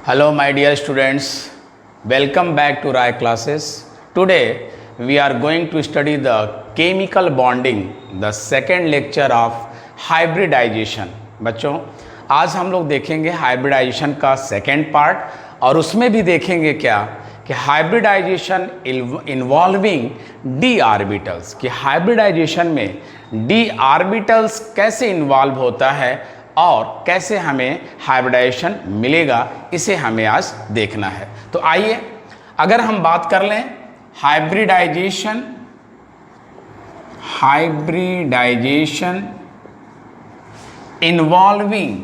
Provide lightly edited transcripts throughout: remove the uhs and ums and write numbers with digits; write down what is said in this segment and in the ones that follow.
Hello my dear students, welcome back to Rai classes. Today we are going to study the chemical bonding, the second lecture of hybridization. बच्चों आज हम लोग देखेंगे hybridisation का second part और उसमें भी देखेंगे क्या कि हाइब्रिडाइजेशन इन्वॉल्विंग डी आर्बिटल्स, कि हाइब्रिडाइजेशन में डी आर्बिटल्स कैसे इन्वॉल्व होता है और कैसे हमें हाइब्रिडाइजेशन मिलेगा, इसे हमें आज देखना है। तो आइए अगर हम बात कर लें हाइब्रिडाइजेशन इन्वॉल्विंग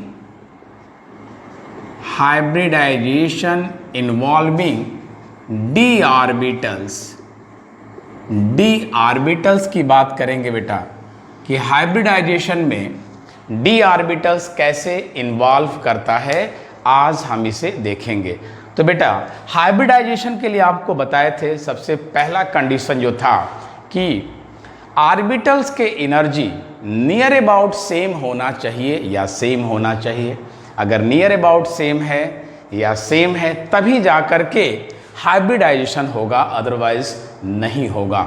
डी आर्बिटल्स की बात करेंगे बेटा कि हाइब्रिडाइजेशन में डी आर्बिटल्स कैसे इन्वॉल्व करता है, आज हम इसे देखेंगे। तो बेटा हाइब्रिडाइजेशन के लिए आपको बताए थे सबसे पहला कंडीशन जो था कि आर्बिटल्स के एनर्जी नियर अबाउट सेम होना चाहिए या सेम होना चाहिए। अगर नियर अबाउट सेम है या सेम है तभी जा कर के हाइब्रिडाइजेशन होगा, अदरवाइज नहीं होगा।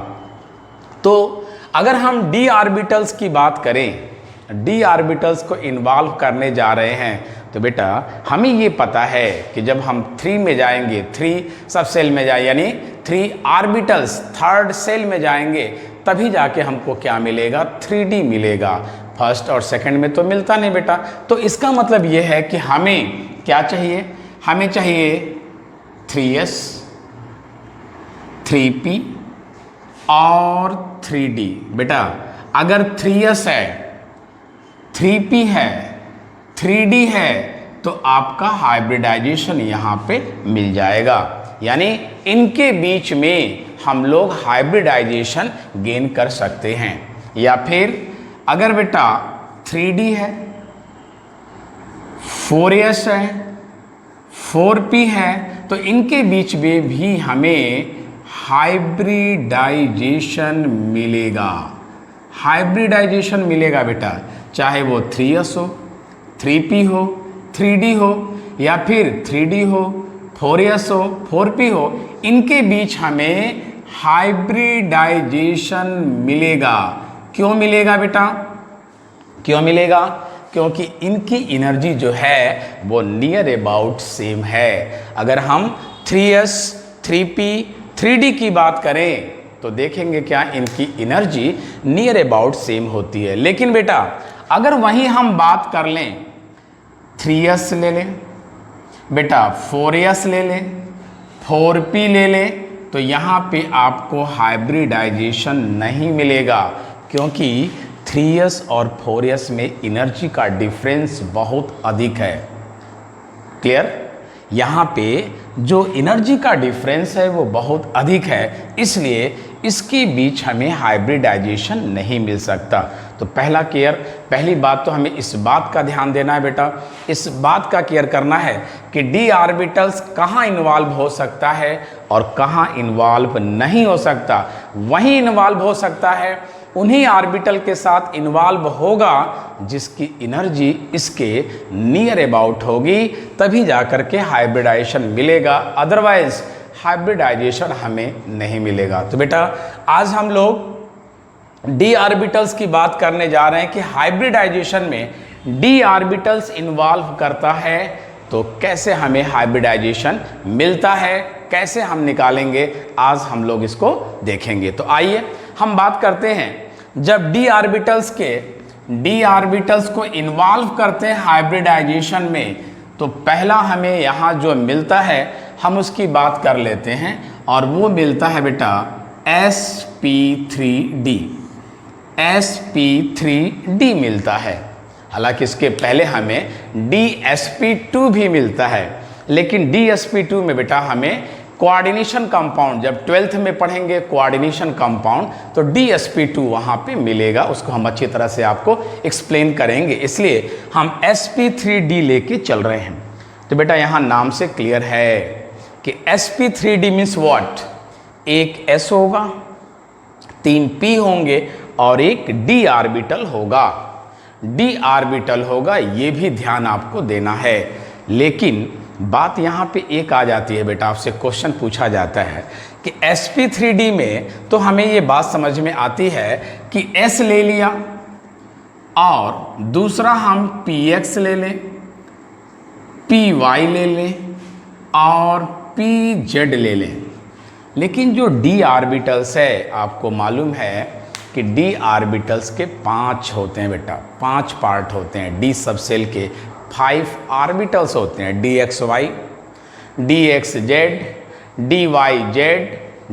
तो अगर हम डी आर्बिटल्स की बात करें, डी आर्बिटल्स को इन्वॉल्व करने जा रहे हैं, तो बेटा हमें ये पता है कि जब हम 3 में जाएंगे, 3 सब सेल में जाए यानी 3 आर्बिटल्स थर्ड सेल में जाएंगे तभी जाके हमको क्या मिलेगा, 3D मिलेगा। फर्स्ट और सेकंड में तो मिलता नहीं बेटा। तो इसका मतलब ये है कि हमें क्या चाहिए, हमें चाहिए 3s 3p और 3d। बेटा अगर 3s है, 3p है, 3d है तो आपका हाइब्रिडाइजेशन यहाँ पे मिल जाएगा, यानी इनके बीच में हम लोग हाइब्रिडाइजेशन गेन कर सकते हैं। या फिर अगर बेटा 3d है, 4s है, 4p है तो इनके बीच में भी हमें हाइब्रिडाइजेशन मिलेगा बेटा, चाहे वो 3s हो, 3p हो, 3d हो या फिर 3d हो, 4s हो, 4p हो, इनके बीच हमें हाइब्रिडाइजेशन मिलेगा। क्यों मिलेगा बेटा, क्यों मिलेगा? क्योंकि इनकी एनर्जी जो है वो नियर अबाउट सेम है। अगर हम 3s 3p 3d की बात करें तो देखेंगे क्या इनकी एनर्जी नियर अबाउट सेम होती है। लेकिन बेटा अगर वहीं हम बात कर लें 3s ले लें बेटा, 4s ले लें, 4p ले लें, तो यहाँ पे आपको हाइब्रिडाइजेशन नहीं मिलेगा क्योंकि 3s और 4s में एनर्जी का डिफरेंस बहुत अधिक है। क्लियर? यहाँ पे जो एनर्जी का डिफरेंस है वो बहुत अधिक है, इसलिए इसके बीच हमें हाइब्रिडाइजेशन नहीं मिल सकता। तो पहली बात तो हमें इस बात का ध्यान देना है बेटा, इस बात का केयर करना है कि डी आर्बिटल्स कहाँ इन्वॉल्व हो सकता है और कहाँ इन्वॉल्व नहीं हो सकता। वहीं इन्वॉल्व हो सकता है, उन्हीं आर्बिटल के साथ इन्वॉल्व होगा जिसकी एनर्जी इसके नियर अबाउट होगी, तभी जाकर के हाइब्रिडाइजेशन मिलेगा, अदरवाइज हाइब्रिडाइजेशन हमें नहीं मिलेगा। तो बेटा आज हम लोग डी आर्बिटल्स की बात करने जा रहे हैं कि हाइब्रिडाइजेशन में डी आर्बिटल्स इन्वॉल्व करता है तो कैसे हमें हाइब्रिडाइजेशन मिलता है, कैसे हम निकालेंगे, आज हम लोग इसको देखेंगे। तो आइए हम बात करते हैं, जब डी आर्बिटल्स को इन्वॉल्व करते हैं हाइब्रिडाइजेशन में तो पहला हमें यहाँ जो मिलता है हम उसकी बात कर लेते हैं और वो मिलता है बेटा sp3d मिलता है। हालांकि इसके पहले हमें dsp2 भी मिलता है, लेकिन dsp2 में बेटा हमें कोऑर्डिनेशन कंपाउंड, जब 12th में पढ़ेंगे कोऑर्डिनेशन कंपाउंड तो dsp2 वहाँ पे मिलेगा, उसको हम अच्छी तरह से आपको एक्सप्लेन करेंगे, इसलिए हम sp3d लेके चल रहे हैं। तो बेटा यहाँ नाम से क्लियर है कि sp3d मीन्स व्हाट, एक s होगा, 3 p होंगे और एक d आर्बिटल होगा, ये भी ध्यान आपको देना है। लेकिन बात यहाँ पे एक आ जाती है बेटा, आपसे क्वेश्चन पूछा जाता है कि sp3d में तो हमें ये बात समझ में आती है कि s ले लिया और दूसरा हम px ले लें, py ले लें और pz ले लें। लेकिन जो d ऑर्बिटल्स है, आपको मालूम है कि d ऑर्बिटल्स के 5 होते हैं बेटा, 5 पार्ट होते हैं। d सबसेल के 5 ऑर्बिटल्स होते हैं, dxy, dxz, dyz,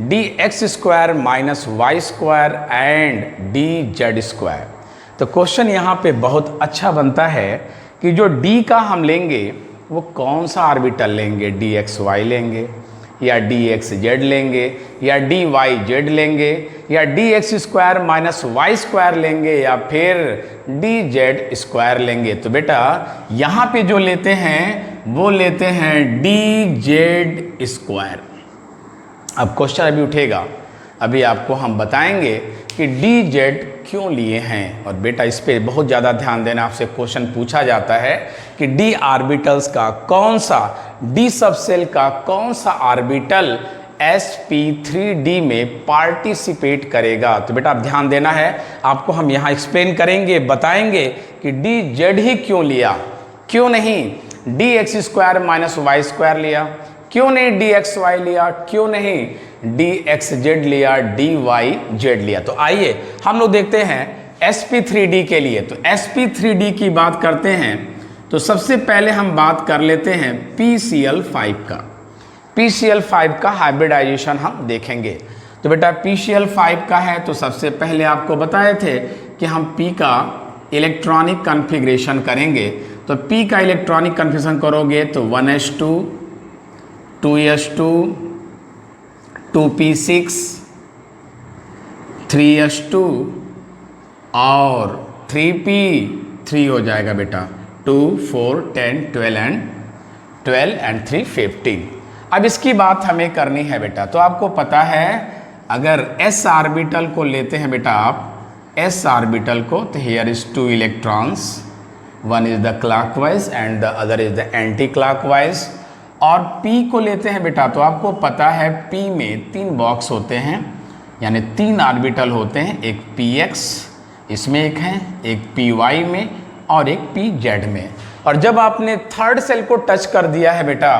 dx square minus y square and dz square. तो क्वेश्चन यहाँ पे बहुत अच्छा बनता है कि जो d का हम लेंगे वो कौन सा ऑर्बिटल लेंगे, dxy लेंगे या dxz लेंगे या dyz लेंगे या dx square minus y square लेंगे या फिर dz स्क्वायर लेंगे। तो बेटा यहाँ पे जो लेते हैं वो लेते हैं dz स्क्वायर। अब क्वेश्चन अभी उठेगा, अभी आपको हम बताएंगे कि dz क्यों लिए हैं। और बेटा इस पे बहुत ज़्यादा ध्यान देना, आपसे क्वेश्चन पूछा जाता है कि d ऑर्बिटल्स का कौन सा, d सबसेल का कौन सा ऑर्बिटल sp3d में पार्टिसिपेट करेगा। तो बेटा आप ध्यान देना है, आपको हम यहाँ एक्सप्लेन करेंगे, बताएंगे कि dz ही क्यों लिया, क्यों नहीं dx square minus y square लिया, क्यों नहीं dxy लिया, क्यों नहीं dxz लिया, dyz लिया। तो आइए हम लोग देखते हैं sp3d के लिए। तो sp3d की बात करते हैं तो सबसे पहले हम बात कर लेते हैं PCl5 का। PCl5 का हाइब्रिडाइजेशन हम देखेंगे। तो बेटा PCl5 का है तो सबसे पहले आपको बताए थे कि हम P का इलेक्ट्रॉनिक कन्फिग्रेशन करेंगे। तो P का इलेक्ट्रॉनिक कन्फिग्रेशन करोगे तो 1s2, 2s2, 2p6, 3s2 और 3p3 हो जाएगा बेटा 2, 4, 10, 12 एंड 3, 15। अब इसकी बात हमें करनी है बेटा। तो आपको पता है अगर s ऑर्बिटल को लेते हैं बेटा आप, s ऑर्बिटल को, तो here is 2 electrons, one is the clockwise and the other is the anti clockwise. और P को लेते हैं बेटा तो आपको पता है P में 3 बॉक्स होते हैं, यानी 3 ऑर्बिटल होते हैं, एक px इसमें एक है, एक py में और एक pz में। और जब आपने थर्ड सेल को टच कर दिया है बेटा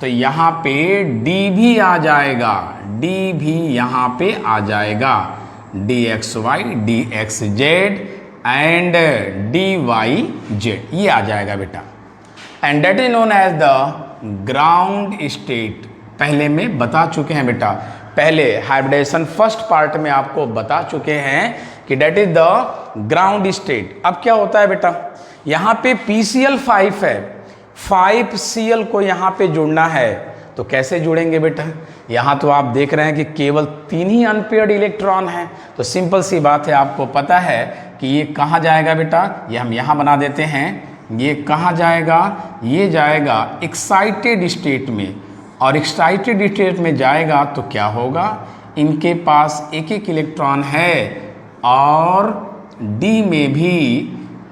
तो यहाँ पे d भी आ जाएगा, d भी यहाँ पे आ जाएगा, dxy, dxz एंड dyz ये आ जाएगा बेटा। And that is known as the ground state. पहले में बता चुके हैं बेटा, पहले हाइब्रिडेशन फर्स्ट पार्ट में आपको बता चुके हैं कि that is the ground state. अब क्या होता है बेटा, यहाँ पे PCl5 है, 5Cl को यहाँ पे जुड़ना है। तो कैसे जुड़ेंगे बेटा, यहाँ तो आप देख रहे हैं कि केवल 3 ही अनपेयर्ड इलेक्ट्रॉन हैं। तो सिंपल सी बात है, आपको पता है कि ये कहाँ जाएगा बेटा, ये हम यहाँ बना देते हैं, ये कहाँ जाएगा, ये जाएगा एक्साइटेड स्टेट में। और एक्साइटेड स्टेट में जाएगा तो क्या होगा, इनके पास एक एक इलेक्ट्रॉन है और D में भी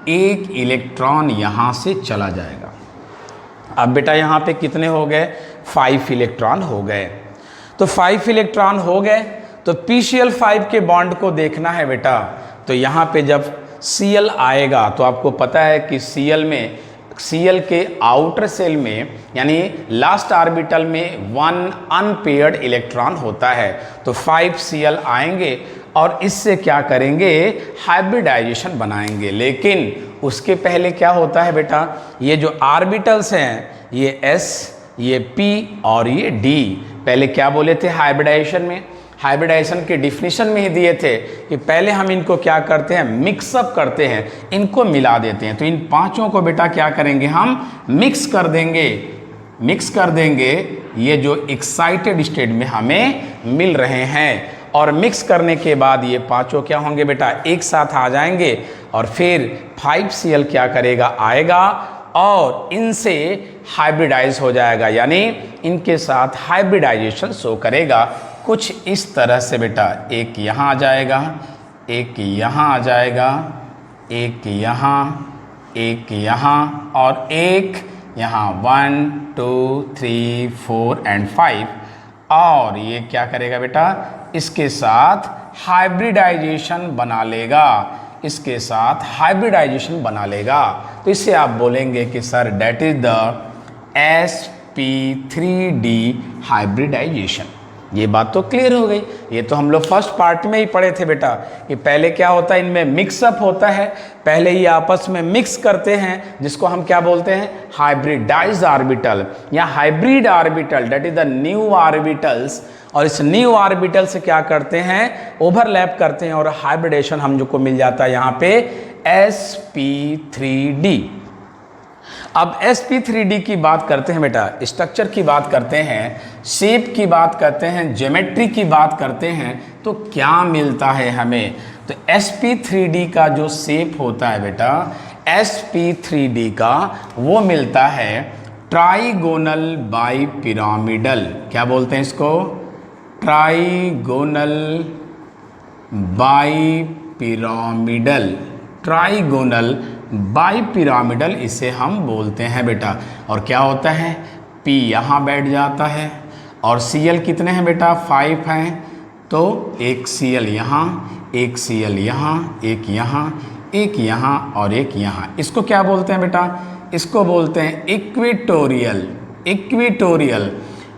एक इलेक्ट्रॉन यहाँ से चला जाएगा। अब बेटा यहाँ पे कितने हो गए, 5 इलेक्ट्रॉन हो गए। तो 5 इलेक्ट्रॉन हो गए तो PCl5 के बॉन्ड को देखना है बेटा। तो यहाँ पे जब Cl आएगा तो आपको पता है कि Cl के आउटर सेल में यानी लास्ट ऑर्बिटल में 1 अनपेयर्ड इलेक्ट्रॉन होता है। तो 5Cl आएंगे और इससे क्या करेंगे, हाइब्रिडाइजेशन बनाएंगे। लेकिन उसके पहले क्या होता है बेटा, ये जो ऑर्बिटल्स हैं, ये S, ये P और ये D, पहले क्या बोले थे हाइब्रिडाइजेशन में, हाइब्रिडाइजेशन के डिफिनीशन में ही दिए थे कि पहले हम इनको क्या करते हैं, मिक्सअप करते हैं, इनको मिला देते हैं। तो इन पांचों को बेटा क्या करेंगे, हम मिक्स कर देंगे, ये जो एक्साइटेड स्टेट में हमें मिल रहे हैं। और मिक्स करने के बाद ये पांचों क्या होंगे बेटा, एक साथ आ जाएंगे और फिर 5Cl क्या करेगा, आएगा और इनसे हाइब्रिडाइज हो जाएगा, यानी इनके साथ हाइब्रिडाइजेशन शो करेगा। कुछ इस तरह से बेटा, एक यहाँ आ जाएगा, एक यहाँ आ जाएगा, एक यहाँ, एक यहाँ और एक यहाँ 1 2 3 4 एंड 5, और ये क्या करेगा बेटा, इसके साथ हाइब्रिडाइजेशन बना लेगा, इसके साथ हाइब्रिडाइजेशन बना लेगा। तो इससे आप बोलेंगे कि sir that is the sp3d hybridisation. ये बात तो क्लियर हो गई। ये तो हम लोग फर्स्ट पार्ट में ही पढ़े थे बेटा कि पहले क्या होता है, इनमें मिक्सअप होता है, पहले ये आपस में मिक्स करते हैं, जिसको हम क्या बोलते हैं, हाइब्रिडाइज ऑर्बिटल या hybrid orbital, that is the new orbitals. और इस न्यू ऑर्बिटल से क्या करते हैं, ओवरलैप करते हैं और हाइब्रिडेशन हम जो को मिल जाता है यहाँ पे sp3d। अब sp3d की बात करते हैं बेटा, स्ट्रक्चर की बात करते हैं, शेप की बात करते हैं, ज्योमेट्री की बात करते हैं, तो क्या मिलता है हमें। तो sp3d का जो शेप होता है बेटा, sp3d का वो मिलता है ट्राइगोनल बाई पिरामिडल। क्या बोलते हैं इसको, trigonal bi pyramidal, trigonal bi pyramidal इसे हम बोलते हैं बेटा। और क्या होता है, P यहाँ बैठ जाता है और Cl कितने हैं बेटा, 5 हैं, तो एक Cl यहाँ, एक Cl यहाँ, एक यहाँ, एक यहाँ और एक यहाँ। इसको क्या बोलते हैं बेटा, इसको बोलते हैं इक्वेटोरियल, इक्वेटोरियल।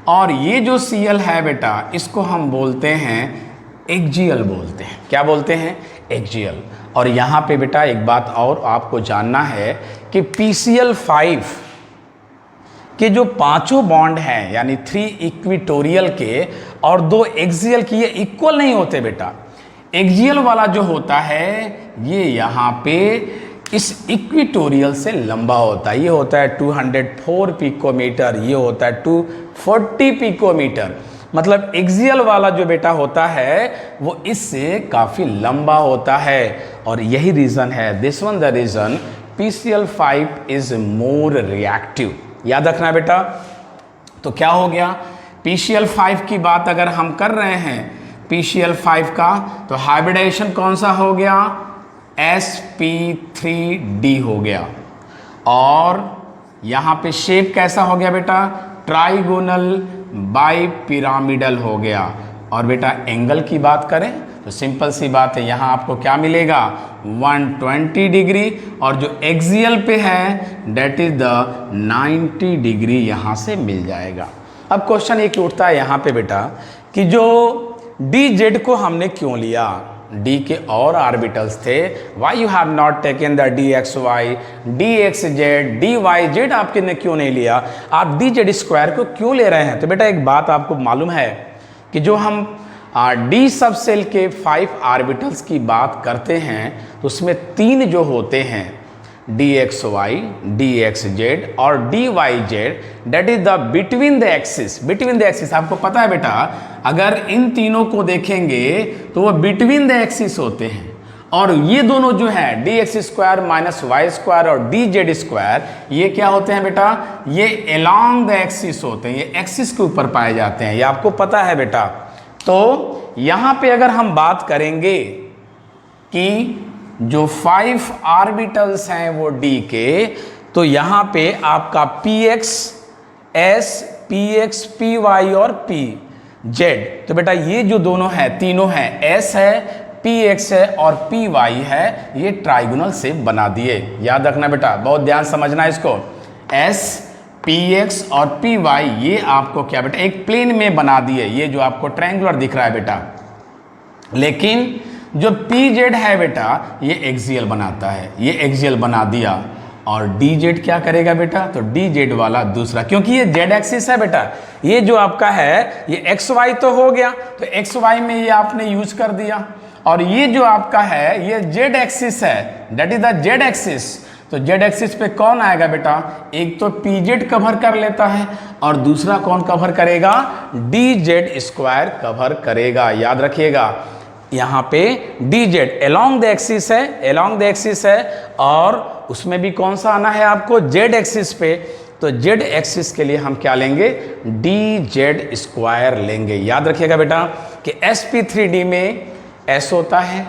और ये जो Cl है बेटा, इसको हम बोलते हैं एक्जियल बोलते हैं। क्या बोलते हैं, एक्जियल। और यहाँ पे बेटा एक बात और आपको जानना है कि PCl5 के जो पांचों बॉन्ड हैं, यानी 3 इक्वेटोरियल के और 2 एक्सियल की, ये इक्वल नहीं होते बेटा। एक्सियल वाला जो होता है ये यहाँ पे इस इक्वेटोरियल से लंबा होता है, ये होता है 204 पिकोमीटर, ये होता है 240 पिकोमीटर। मतलब एक्सियल वाला जो बेटा होता है वो इससे काफ़ी लंबा होता है, और यही रीज़न है, this one the reason PCl5 is more reactive. याद रखना बेटा। तो क्या हो गया, PCl5 की बात अगर हम कर रहे हैं PCl5 का, तो हाइब्रिडाइजेशन कौन सा हो गया, sp3d हो गया। और यहाँ पे शेप कैसा हो गया बेटा, ट्राइगोनल बाई पिरामिडल हो गया। और बेटा एंगल की बात करें तो सिंपल सी बात है, यहाँ आपको क्या मिलेगा, 120 डिग्री, और जो एक्सियल पे है डेट इज द 90 डिग्री यहाँ से मिल जाएगा। अब क्वेश्चन एक उठता है यहाँ पे बेटा कि जो dz को हमने क्यों लिया, d के और ऑर्बिटल्स थे, why you have not taken the dxy, dxz, dyz आपके ने क्यों नहीं लिया, आप dz स्क्वायर को क्यों ले रहे हैं। तो बेटा एक बात आपको मालूम है कि जो हम d सब सेल के 5 ऑर्बिटल्स की बात करते हैं तो उसमें 3 जो होते हैं, dxy, dxz और dyz, that is the between the axis. Between the axis आपको पता है बेटा, अगर इन तीनों को देखेंगे तो वो बिटवीन द एक्सिस होते हैं, और ये दोनों जो है dx square minus y square और dz स्क्वायर, ये क्या होते हैं बेटा, ये अलोंग द एक्सिस होते हैं, ये एक्सिस के ऊपर पाए जाते हैं, ये आपको पता है बेटा। तो यहाँ पे अगर हम बात करेंगे कि जो 5 ऑर्बिटल्स हैं वो d के, तो यहाँ पे आपका px, s, px, py और pz, तो बेटा ये जो दोनों हैं, तीनों हैं, s है, px है और py है, ये ट्राइगोनल से बना दिए। याद रखना बेटा, बहुत ध्यान समझना इसको, s, px और py ये आपको क्या बेटा एक प्लेन में बना दिए, ये जो आपको ट्रायंगुलर दिख रहा है बेटा। लेकिन जो pz है बेटा ये एक्सियल बनाता है, ये एक्सियल बना दिया, और dz क्या करेगा बेटा, तो dz वाला दूसरा, क्योंकि ये z एक्सिस है बेटा, ये जो आपका है ये xy तो हो गया, तो xy में ये आपने यूज कर दिया, और ये जो आपका है ये z एक्सिस है, that is the z axis. तो z एक्सिस पे कौन आएगा बेटा, एक तो pz कवर कर लेता है और दूसरा कौन कवर करेगा, dz स्क्वायर कवर करेगा। याद रखिएगा यहाँ पे dz अलोंग द एक्सिस है, अलोंग द एक्सिस है, और उसमें भी कौन सा आना है आपको, z एक्सिस पे। तो z एक्सिस के लिए हम क्या लेंगे, dz स्क्वायर लेंगे। याद रखिएगा बेटा कि sp3d में s होता है,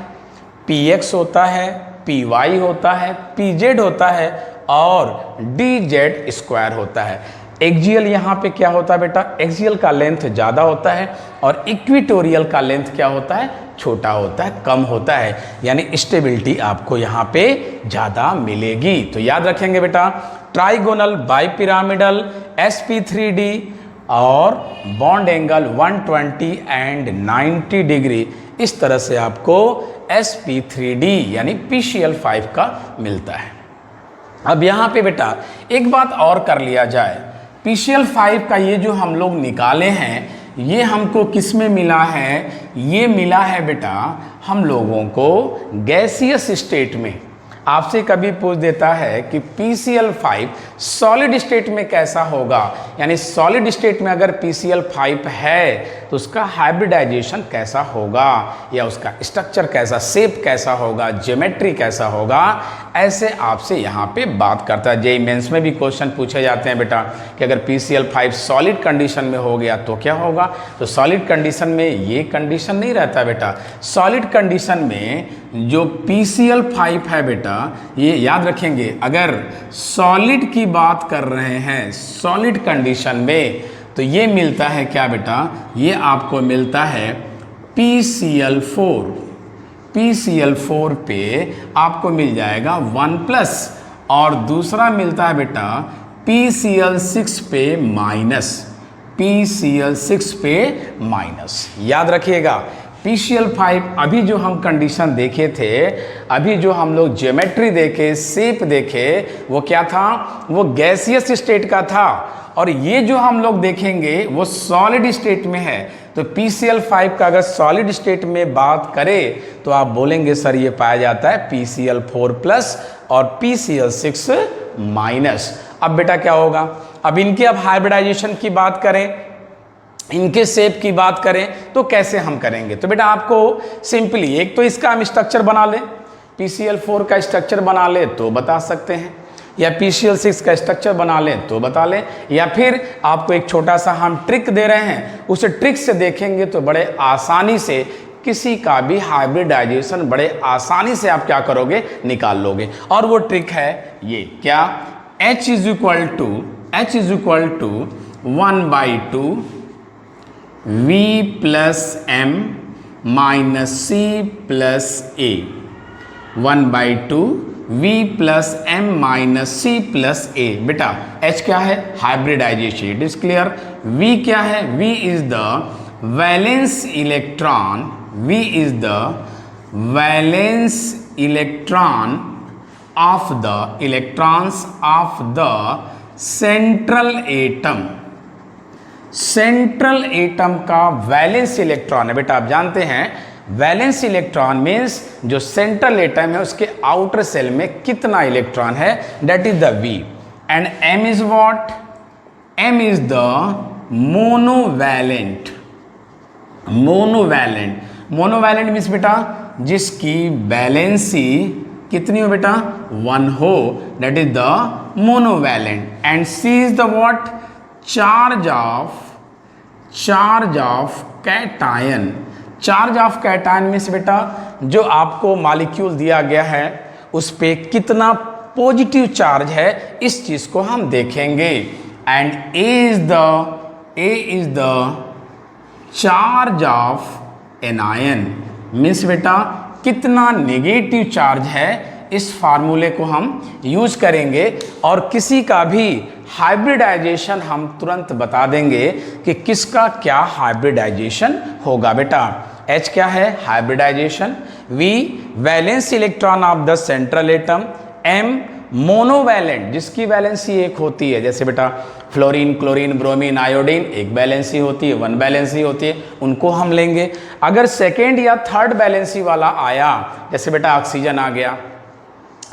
px होता है, py होता है, pz होता है और dz² होता है। एक्सियल यहाँ पे क्या होता है बेटा, एक्सियल का लेंथ ज़्यादा होता है और इक्वेटोरियल का लेंथ क्या होता है, छोटा होता है, कम होता है, यानी स्टेबिलिटी आपको यहाँ पे ज़्यादा मिलेगी। तो याद रखेंगे बेटा, ट्राइगोनल, बाइपिरामिडल, sp3d और बॉन्ड एंगल 120 एंड 90 डिग्री, इस तरह से आपको sp3d यानी PCl5 का मिलता है। अब यहाँ पे बेटा एक बात और कर लिया जाए, PCl5 का ये जो हम लोग निकाले हैं, ये हमको किस में मिला है, ये मिला है बेटा हम लोगों को गैसियस स्टेट में। आपसे कभी पूछ देता है कि PCl5 सॉलिड स्टेट में कैसा होगा, यानी सॉलिड स्टेट में अगर PCl5 है तो उसका हाइब्रिडाइजेशन कैसा होगा, या उसका स्ट्रक्चर कैसा, शेप कैसा होगा, ज्योमेट्री कैसा होगा, ऐसे आपसे यहाँ पे बात करता है। जेईई मेंस में भी क्वेश्चन पूछे जाते हैं बेटा कि अगर PCl5 सॉलिड कंडीशन में हो गया तो क्या होगा। तो सॉलिड कंडीशन में ये कंडीशन नहीं रहता बेटा, सॉलिड कंडीशन में जो PCl5 है बेटा, ये याद रखेंगे, अगर सॉलिड की बात कर रहे हैं सॉलिड कंडीशन में, तो ये मिलता है क्या बेटा, ये आपको मिलता है PCl4। PCl4 पे आपको मिल जाएगा 1+ और दूसरा मिलता है बेटा PCl6 पे माइनस, PCl6 पे माइनस। याद रखिएगा PCl5 अभी जो हम कंडीशन देखे थे, अभी जो हम लोग ज्योमेट्री देखे, शेप देखे, वो क्या था, वो गैसियस स्टेट का था, और ये जो हम लोग देखेंगे वो सॉलिड स्टेट में है। तो PCl5 का अगर सॉलिड स्टेट में बात करें तो आप बोलेंगे सर ये पाया जाता है PCl4+ और PCl6-। अब बेटा क्या होगा, अब इनके अब हाइब्रिडाइजेशन की बात करें, इनके शेप की बात करें तो कैसे हम करेंगे। तो बेटा आपको सिंपली एक तो इसका हम स्ट्रक्चर बना लें, PCl4 का स्ट्रक्चर बना ले तो बता सकते हैं, या PCl6 का स्ट्रक्चर बना लें तो बता लें, या फिर आपको एक छोटा सा हम ट्रिक दे रहे हैं, उस ट्रिक से देखेंगे तो बड़े आसानी से किसी का भी हाइब्रिडाइजेशन बड़े आसानी से आप क्या करोगे, निकाल लोगे। और वो ट्रिक है ये क्या, H is equal to 1/2 V + M - C + A, 1/2 V + M - C + A। बेटा H क्या है, hybridisation, it is clear. V क्या है, V is the valence electron, V is the valence electron of the electrons of the central atom. Central atom का valence electron है बेटा, आप जानते हैं वैलेंस इलेक्ट्रॉन मीन्स जो सेंट्रल एटम है उसके आउटर सेल में कितना इलेक्ट्रॉन है, that is the V। And M is what, M is the monovalent. Monovalent means बेटा जिसकी वैलेंसी कितनी हो बेटा, 1 हो, that is the monovalent. And C is the what, charge of cation. Charge of cation means बेटा जो आपको molecule दिया गया है उस पे कितना पॉजिटिव चार्ज है, इस चीज को हम देखेंगे। And A is the charge of anion, means बेटा कितना नेगेटिव चार्ज है, इस फार्मूले को हम यूज करेंगे और किसी का भी हाइब्रिडाइजेशन हम तुरंत बता देंगे कि किसका क्या हाइब्रिडाइजेशन होगा। बेटा H क्या है, hybridisation, V valence electron of the central atom, M monovalent जिसकी वैलेंसी एक होती है, जैसे बेटा फ्लोरीन, क्लोरीन, ब्रोमीन, आयोडीन एक वैलेंसी होती है, 1 वैलेंसी होती है, उनको हम लेंगे। अगर सेकेंड या थर्ड वैलेंसी वाला आया, जैसे बेटा ऑक्सीजन आ गया,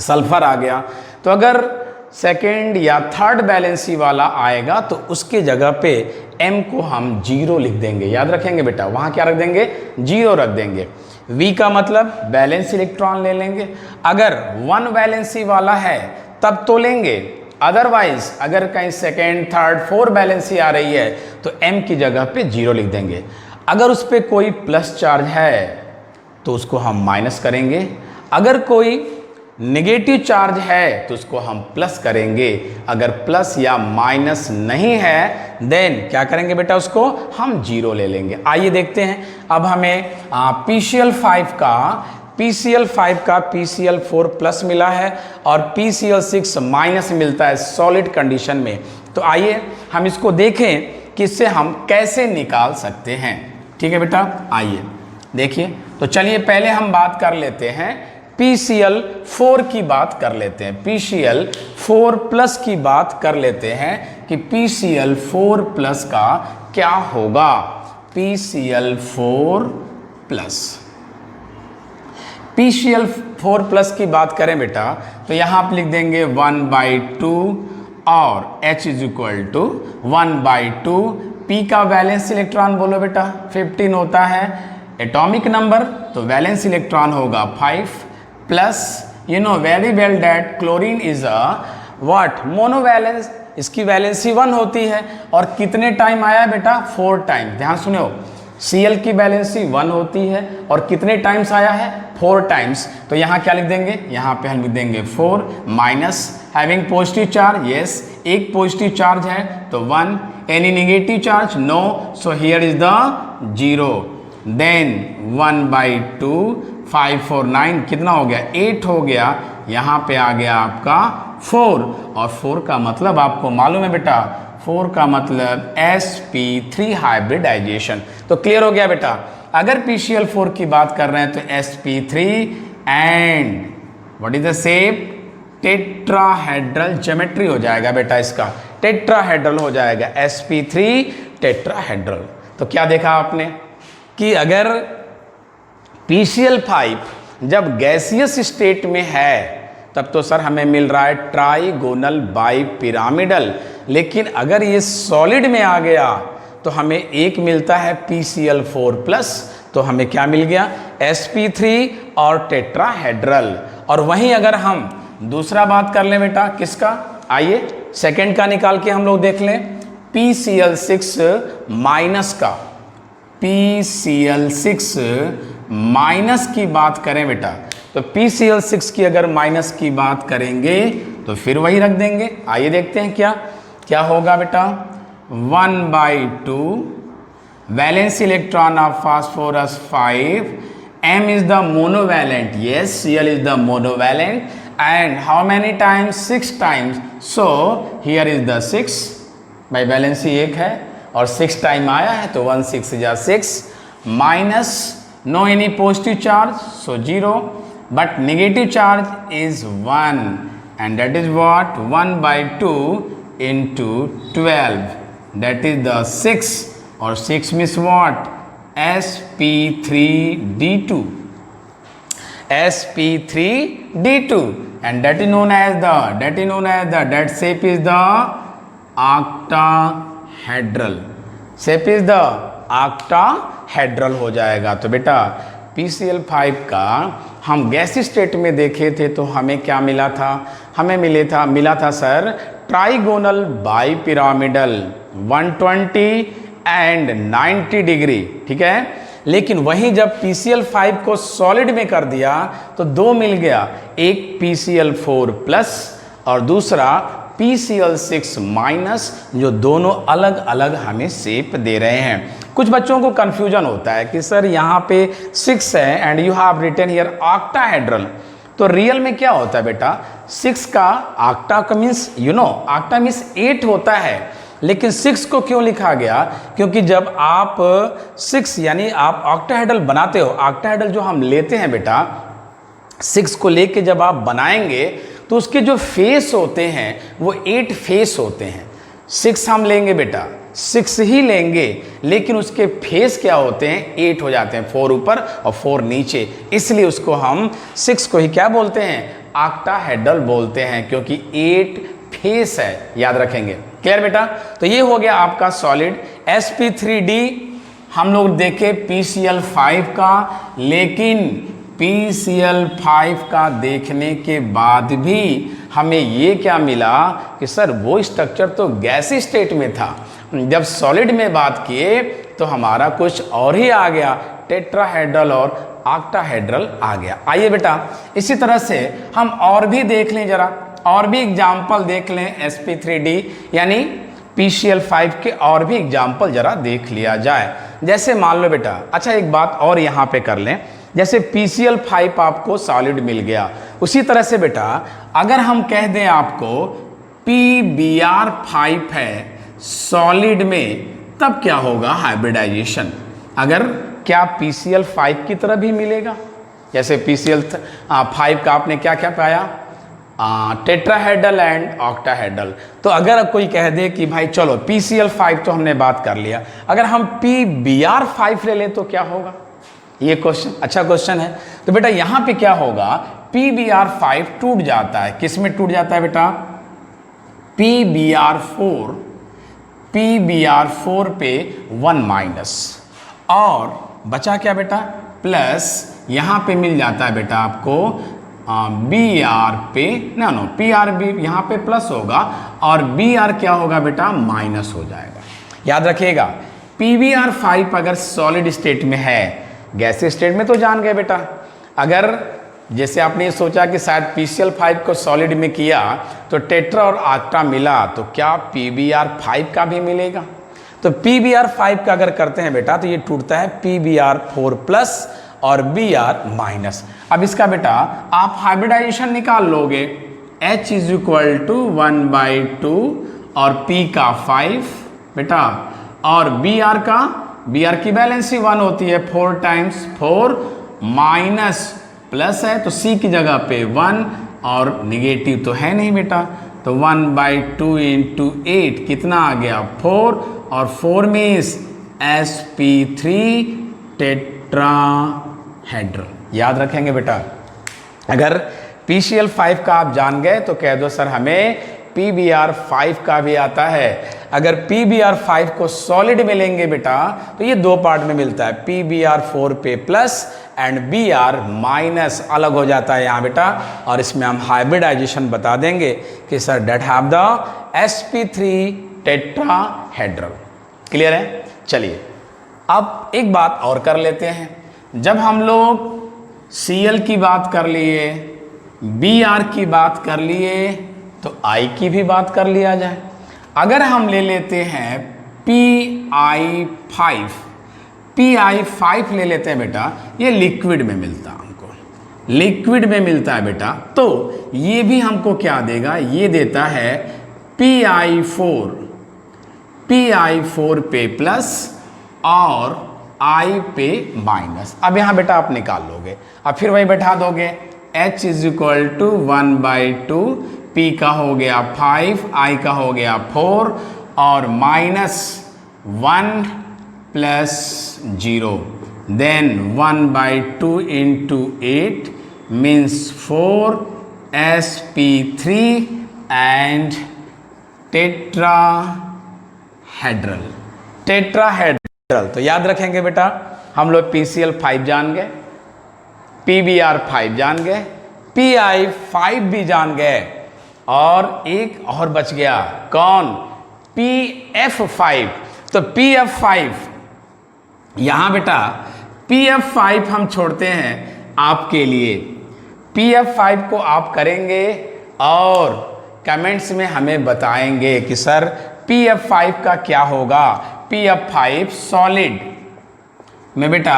सल्फर आ गया, तो अगर सेकेंड या थर्ड वैलेंसी वाला आएगा तो उसके जगह पे M को हम 0 लिख देंगे। याद रखेंगे बेटा, वहाँ क्या रख देंगे, 0 रख देंगे। V का मतलब वैलेंस इलेक्ट्रॉन ले लेंगे, अगर 1 वैलेंसी वाला है तब तो लेंगे, अदरवाइज अगर कहीं सेकेंड, थर्ड, 4 वैलेंसी आ रही है तो M की जगह पे 0 लिख देंगे। अगर उस पर कोई प्लस चार्ज है तो उसको हम माइनस करेंगे, अगर कोई नेगेटिव चार्ज है तो उसको हम प्लस करेंगे, अगर प्लस या माइनस नहीं है देन क्या करेंगे बेटा, उसको हम जीरो ले लेंगे। आइए देखते हैं अब हमें PCl5 का PCl4 प्लस मिला है और PCl6 माइनस मिलता है सॉलिड कंडीशन में। तो आइए हम इसको देखें कि इससे हम कैसे निकाल सकते हैं। ठीक है बेटा, आइए देखिए। तो चलिए पहले हम बात कर लेते हैं PCl4 की बात कर लेते हैं, PCl4 प्लस की बात कर लेते हैं कि PCl4 प्लस का क्या होगा। PCl4 प्लस की बात करें बेटा तो यहाँ आप लिख देंगे 1/2 और H is equal to 1/2। P का वैलेंस इलेक्ट्रॉन बोलो बेटा 15 होता है, एटॉमिक नंबर तो वैलेंस इलेक्ट्रॉन होगा 5 plus you know very well that chlorine is a what, monovalence, इसकी वैलेंसी 1 होती है और कितने टाइम आया बेटा 4 टाइम। ध्यान सुनो, Cl की वैलेंसी 1 होती है और कितने टाइम्स आया है 4 टाइम्स। तो यहाँ क्या लिख देंगे, यहाँ पे हम लिख देंगे 4 minus having positive charge, yes एक पॉजिटिव चार्ज है तो 1, any negative charge no, so here is the 0, then 1/2 5 4 9 कितना हो गया 8 हो गया, यहाँ पे आ गया आपका 4 और 4 का मतलब आपको मालूम है बेटा, 4 का मतलब sp3 हाइब्रिडाइजेशन। तो क्लियर हो गया बेटा, अगर PCl4 की बात कर रहे हैं तो sp3 and what is the shape, tetrahedral geometry हो जाएगा बेटा, इसका टेट्राहेड्रल हो जाएगा, sp3 टेट्राहेड्रल। तो क्या देखा आपने कि अगर PCl5 जब गैसियस स्टेट में है तब तो सर हमें मिल रहा है ट्राइगोनल बाइपिरामिडल, लेकिन अगर ये सॉलिड में आ गया तो हमें एक मिलता है PCl4 प्लस, तो हमें क्या मिल गया sp3 और टेट्राहेड्रल। और वहीं अगर हम दूसरा बात कर लें बेटा किसका, आइए सेकंड का निकाल के हम लोग देख लें, PCl6 माइनस का, PCl6 माइनस की बात करें बेटा तो PCl6 की अगर माइनस की बात करेंगे तो फिर वही रख देंगे। आइए देखते हैं क्या क्या होगा बेटा, 1/2 valence electron of phosphorus 5, M is the monovalent, yes Cl is the monovalent and how many times 6 times, so here is the 6, भाई वैलेंसी 1 है और 6 टाइम आया है तो 1 6 जा 6 minus no any positive charge so 0 but negative charge is 1 and that is what 1/2 into 12, that is the 6 or 6 means what, sp3d2 and that is known as the that shape is the octahedral, shape is the octahedral हो जाएगा। तो बेटा PCl5 का हम gas state में देखे थे तो हमें क्या मिला था, हमें मिला था sir trigonal bipyramidal 120 and 90 degree, ठीक है। लेकिन वहीं जब PCl5 को सॉलिड में कर दिया तो 2 मिल गया, एक PCl4 प्लस और दूसरा PCl6 माइनस, जो दोनों अलग अलग हमें शेप दे रहे हैं। कुछ बच्चों को कंफ्यूजन होता है कि सर यहाँ पे 6 है and you have written here octahedral, तो रियल में क्या होता है बेटा, 6 का ऑक्टा का means you know octa means 8 होता है, लेकिन 6 को क्यों लिखा गया, क्योंकि जब आप 6 यानी आप ऑक्टाहेड्रल बनाते हो, ऑक्टाहेड्रल जो हम लेते हैं बेटा 6 को लेके जब आप बनाएंगे तो उसके जो फेस होते हैं वो 8 फेस होते हैं। 6 हम लेंगे बेटा 6 ही लेंगे, लेकिन उसके फेस क्या होते हैं 8 हो जाते हैं, 4 ऊपर और 4 नीचे, इसलिए उसको हम 6 को ही क्या बोलते हैं ऑक्टाहेड्रल बोलते हैं, क्योंकि 8 फेस है, याद रखेंगे। क्लियर बेटा, तो ये हो गया आपका सॉलिड। sp3d हम लोग देखे PCl5 का, लेकिन PCl5 का देखने के बाद भी हमें ये क्या मिला कि सर वो स्ट्रक्चर तो गैसी स्टेट में था, जब सॉलिड में बात किए तो हमारा कुछ और ही आ गया, टेट्राहेड्रल और ऑक्टाहेड्रल आ गया। आइए बेटा इसी तरह से हम और भी देख लें जरा, और भी एग्जाम्पल देख लें sp3d यानी PCl5 के और भी एग्जाम्पल जरा देख लिया जाए। जैसे मान लो बेटा, अच्छा एक बात और यहाँ पे कर लें, जैसे PCl5 आपको सॉलिड मिल गया, उसी तरह से बेटा अगर हम कह दें आपको PBr5 है सॉलिड में, तब क्या होगा हाइब्रिडाइजेशन। अगर क्या PCl5 की तरह भी मिलेगा, जैसे PCl5 का आपने क्या क्या पाया, टेट्राहेड्रल एंड ऑक्टाहेड्रल। तो अगर कोई कह दे कि भाई चलो PCl5 तो हमने बात कर लिया, अगर हम PBr5 ले लें तो क्या होगा, ये क्वेश्चन अच्छा क्वेश्चन है। तो बेटा यहाँ पे क्या होगा, PBr5 टूट जाता है, किस में टूट जाता है बेटा, PBr4 पे 1 माइनस, और बचा क्या बेटा प्लस, यहाँ पे मिल जाता है बेटा आपको Br पे नो PR भी यहाँ पे प्लस होगा और Br क्या होगा बेटा माइनस हो जाएगा। याद रखिएगा PBr5 अगर सॉलिड स्टेट में है, गैसीय स्टेट में तो जान गए बेटा, अगर जैसे आपने सोचा कि शायद PCl5 को सॉलिड में किया तो टेट्रा और ऑक्टा मिला, तो क्या PBr5 का भी मिलेगा। तो PBr5 का अगर करते हैं बेटा तो ये टूटता है PBr4 प्लस और Br माइनस। अब इसका बेटा आप हाइब्रिडाइजेशन निकाल लोगे, H इज इक्वल टू 1/2 और P का 5 बेटा, और Br की वैलेंसी 1 होती है, 4 टाइम्स 4 माइनस प्लस है तो C की जगह पे 1 और निगेटिव तो है नहीं बेटा, तो 1/2 इंटू 8 कितना आ गया 4, और 4 मीन्स sp3 टेट्राहेड्रल। याद रखेंगे बेटा, अगर PCl5 का आप जान गए तो कह दो सर हमें PBr5 का भी आता है। अगर PBr5 को सॉलिड में लेंगे बेटा तो ये दो पार्ट में मिलता है, PBr4 पे प्लस एंड Br माइनस अलग हो जाता है यहाँ बेटा, और इसमें हम हाइब्रिडाइजेशन बता देंगे कि sir that have the sp3 tetrahedral. Clear है। चलिए अब एक बात और कर लेते हैं, जब हम लोग Cl की बात कर लिए, Br की बात कर लिए, तो I की भी बात कर लिया जाए। अगर हम ले लेते हैं PI5 ले लेते हैं बेटा, ये लिक्विड में मिलता है हमको, लिक्विड में मिलता है बेटा, तो ये भी हमको क्या देगा, ये देता है PI4 पे प्लस और I पे माइनस। अब यहाँ बेटा आप निकाल लोगे, अब फिर वही बैठा दोगे, H is equal to 1/2, P का हो गया 5, I का हो गया 4 और minus 1 plus 0, then 1/2 into 8 means 4 sp3 and tetrahedral. तो याद रखेंगे बेटा, हम लोग PCl5 जान गए, PBr5 जान गए, PI5 भी जान गए, और एक और बच गया, कौन, PF5। तो PF5 यहां बेटा PF5 हम छोड़ते हैं आपके लिए, PF5 को आप करेंगे और कमेंट्स में हमें बताएंगे कि सर PF5 का क्या होगा, PF5 सॉलिड में बेटा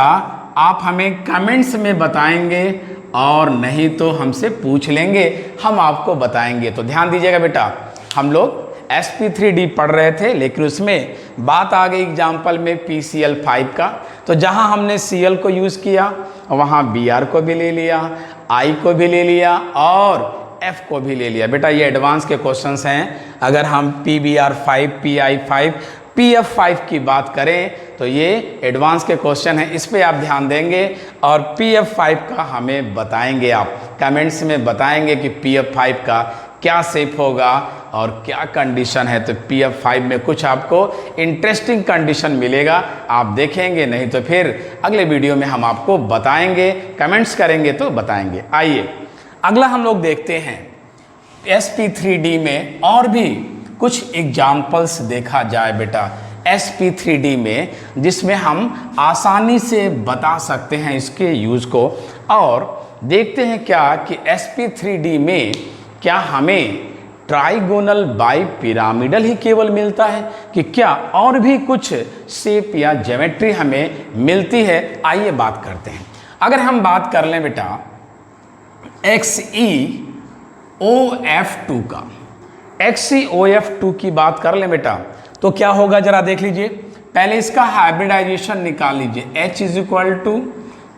आप हमें कमेंट्स में बताएंगे, और नहीं तो हमसे पूछ लेंगे, हम आपको बताएंगे। तो ध्यान दीजिएगा बेटा, हम लोग sp3d पढ़ रहे थे, लेकिन उसमें बात आ गई एग्जाम्पल में PCl5 का, तो जहां हमने Cl को यूज़ किया वहां Br को भी ले लिया, I को भी ले लिया और F को भी ले लिया। बेटा ये एडवांस के क्वेश्चंस हैं, अगर हम PBr5, PI5, PF5 की बात करें तो ये एडवांस के क्वेश्चन हैं, इस पे आप ध्यान देंगे, और PF5 का हमें बताएंगे, आप कमेंट्स में बताएंगे कि PF5 का क्या शेप होगा और क्या कंडीशन है। तो PF5 में कुछ आपको इंटरेस्टिंग कंडीशन मिलेगा, आप देखेंगे, नहीं तो फिर अगले वीडियो में हम आपको बताएंगे, कमेंट्स करेंगे तो बताएंगे। आइए अगला हम लोग देखते हैं, sp3d में और भी कुछ एग्जाम्पल्स देखा जाए बेटा। sp3d में, जिसमें हम आसानी से बता सकते हैं इसके यूज़ को। और देखते हैं क्या कि sp3d में क्या हमें ट्राइगोनल बाई पिरामिडल ही केवल मिलता है कि क्या और भी कुछ शेप या ज्योमेट्री हमें मिलती है। आइए बात करते हैं। अगर हम बात कर लें बेटा XeOF2 का, XeOF2 की बात कर लें बेटा, तो क्या होगा जरा देख लीजिए। पहले इसका हाइब्रिडाइजेशन निकाल लीजिए। H is equal to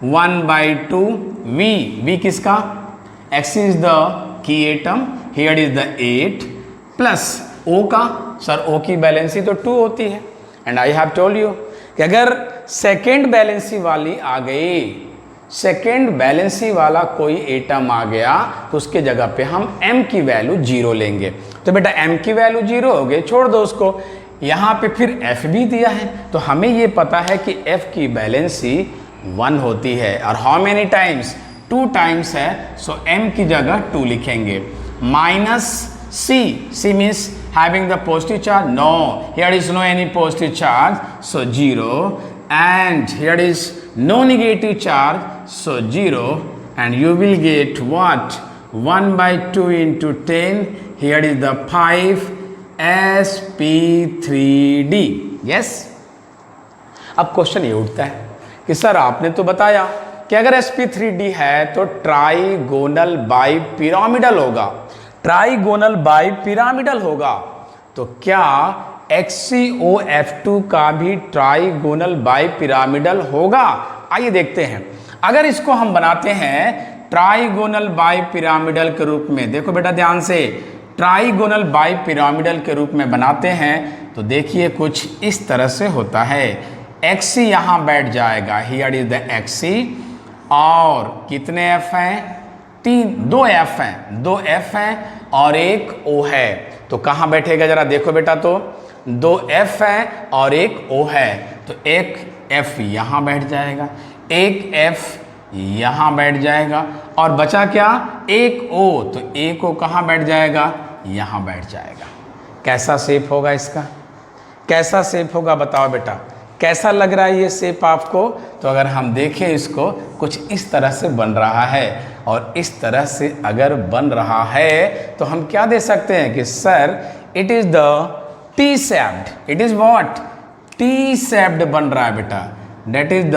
1/2 V किसका, X is the key atom, here is the 8 plus O का, सर O की बैलेंसी तो 2 होती है। And I have told you कि अगर सेकेंड बैलेंसी वाली आ गई, सेकेंड बैलेंसी वाला कोई एटम आ गया, तो उसके जगह पे हम m की वैल्यू 0 लेंगे। तो बेटा m की वैल्यू 0 हो गई, छोड़ दो उसको। यहाँ पे फिर f भी दिया है, तो हमें ये पता है कि f की बैलेंसी 1 होती है। और हाउ मेनी टाइम्स, 2 टाइम्स है, सो m की जगह 2 लिखेंगे। Minus c means having the positive charge, no, here is no any positive charge, so 0, and here is no negative charge, so 0, and you will get what, 1/2 into 10, here is the 5 sp3d। yes, अब question ये उठता है कि sir आपने तो बताया कि अगर sp3d है तो ट्राइगोनल बाई पिरामिडल होगा, ट्राइगोनल बाई पिरामिडल होगा, तो क्या XeOF2 का भी ट्राइगोनल बाई पिरामिडल होगा? आइए देखते हैं। अगर इसको हम बनाते हैं ट्राइगोनल बाई पिरामिडल के रूप में, देखो बेटा ध्यान से, ट्राइगोनल बाई पिरामिडल के रूप में बनाते हैं तो देखिए कुछ इस तरह से होता है। Xe यहाँ बैठ जाएगा, हियर इज द Xe, और कितने f हैं, 2 f हैं, 2 f हैं और एक O है, तो कहाँ बैठेगा जरा देखो बेटा, तो 2 f है और एक O है, तो एक f यहाँ बैठ जाएगा, एक f यहाँ बैठ जाएगा, और बचा क्या, एक O, तो एक O कहाँ बैठ जाएगा, यहाँ बैठ जाएगा। कैसा शेप होगा इसका, कैसा शेप होगा बताओ बेटा, कैसा लग रहा है ये शेप आपको? तो अगर हम देखें इसको, कुछ इस तरह से बन रहा है। और इस तरह से अगर बन रहा है तो हम क्या दे सकते हैं कि sir it is the T shaped, it is what, T shaped बन रहा है बेटा, that is the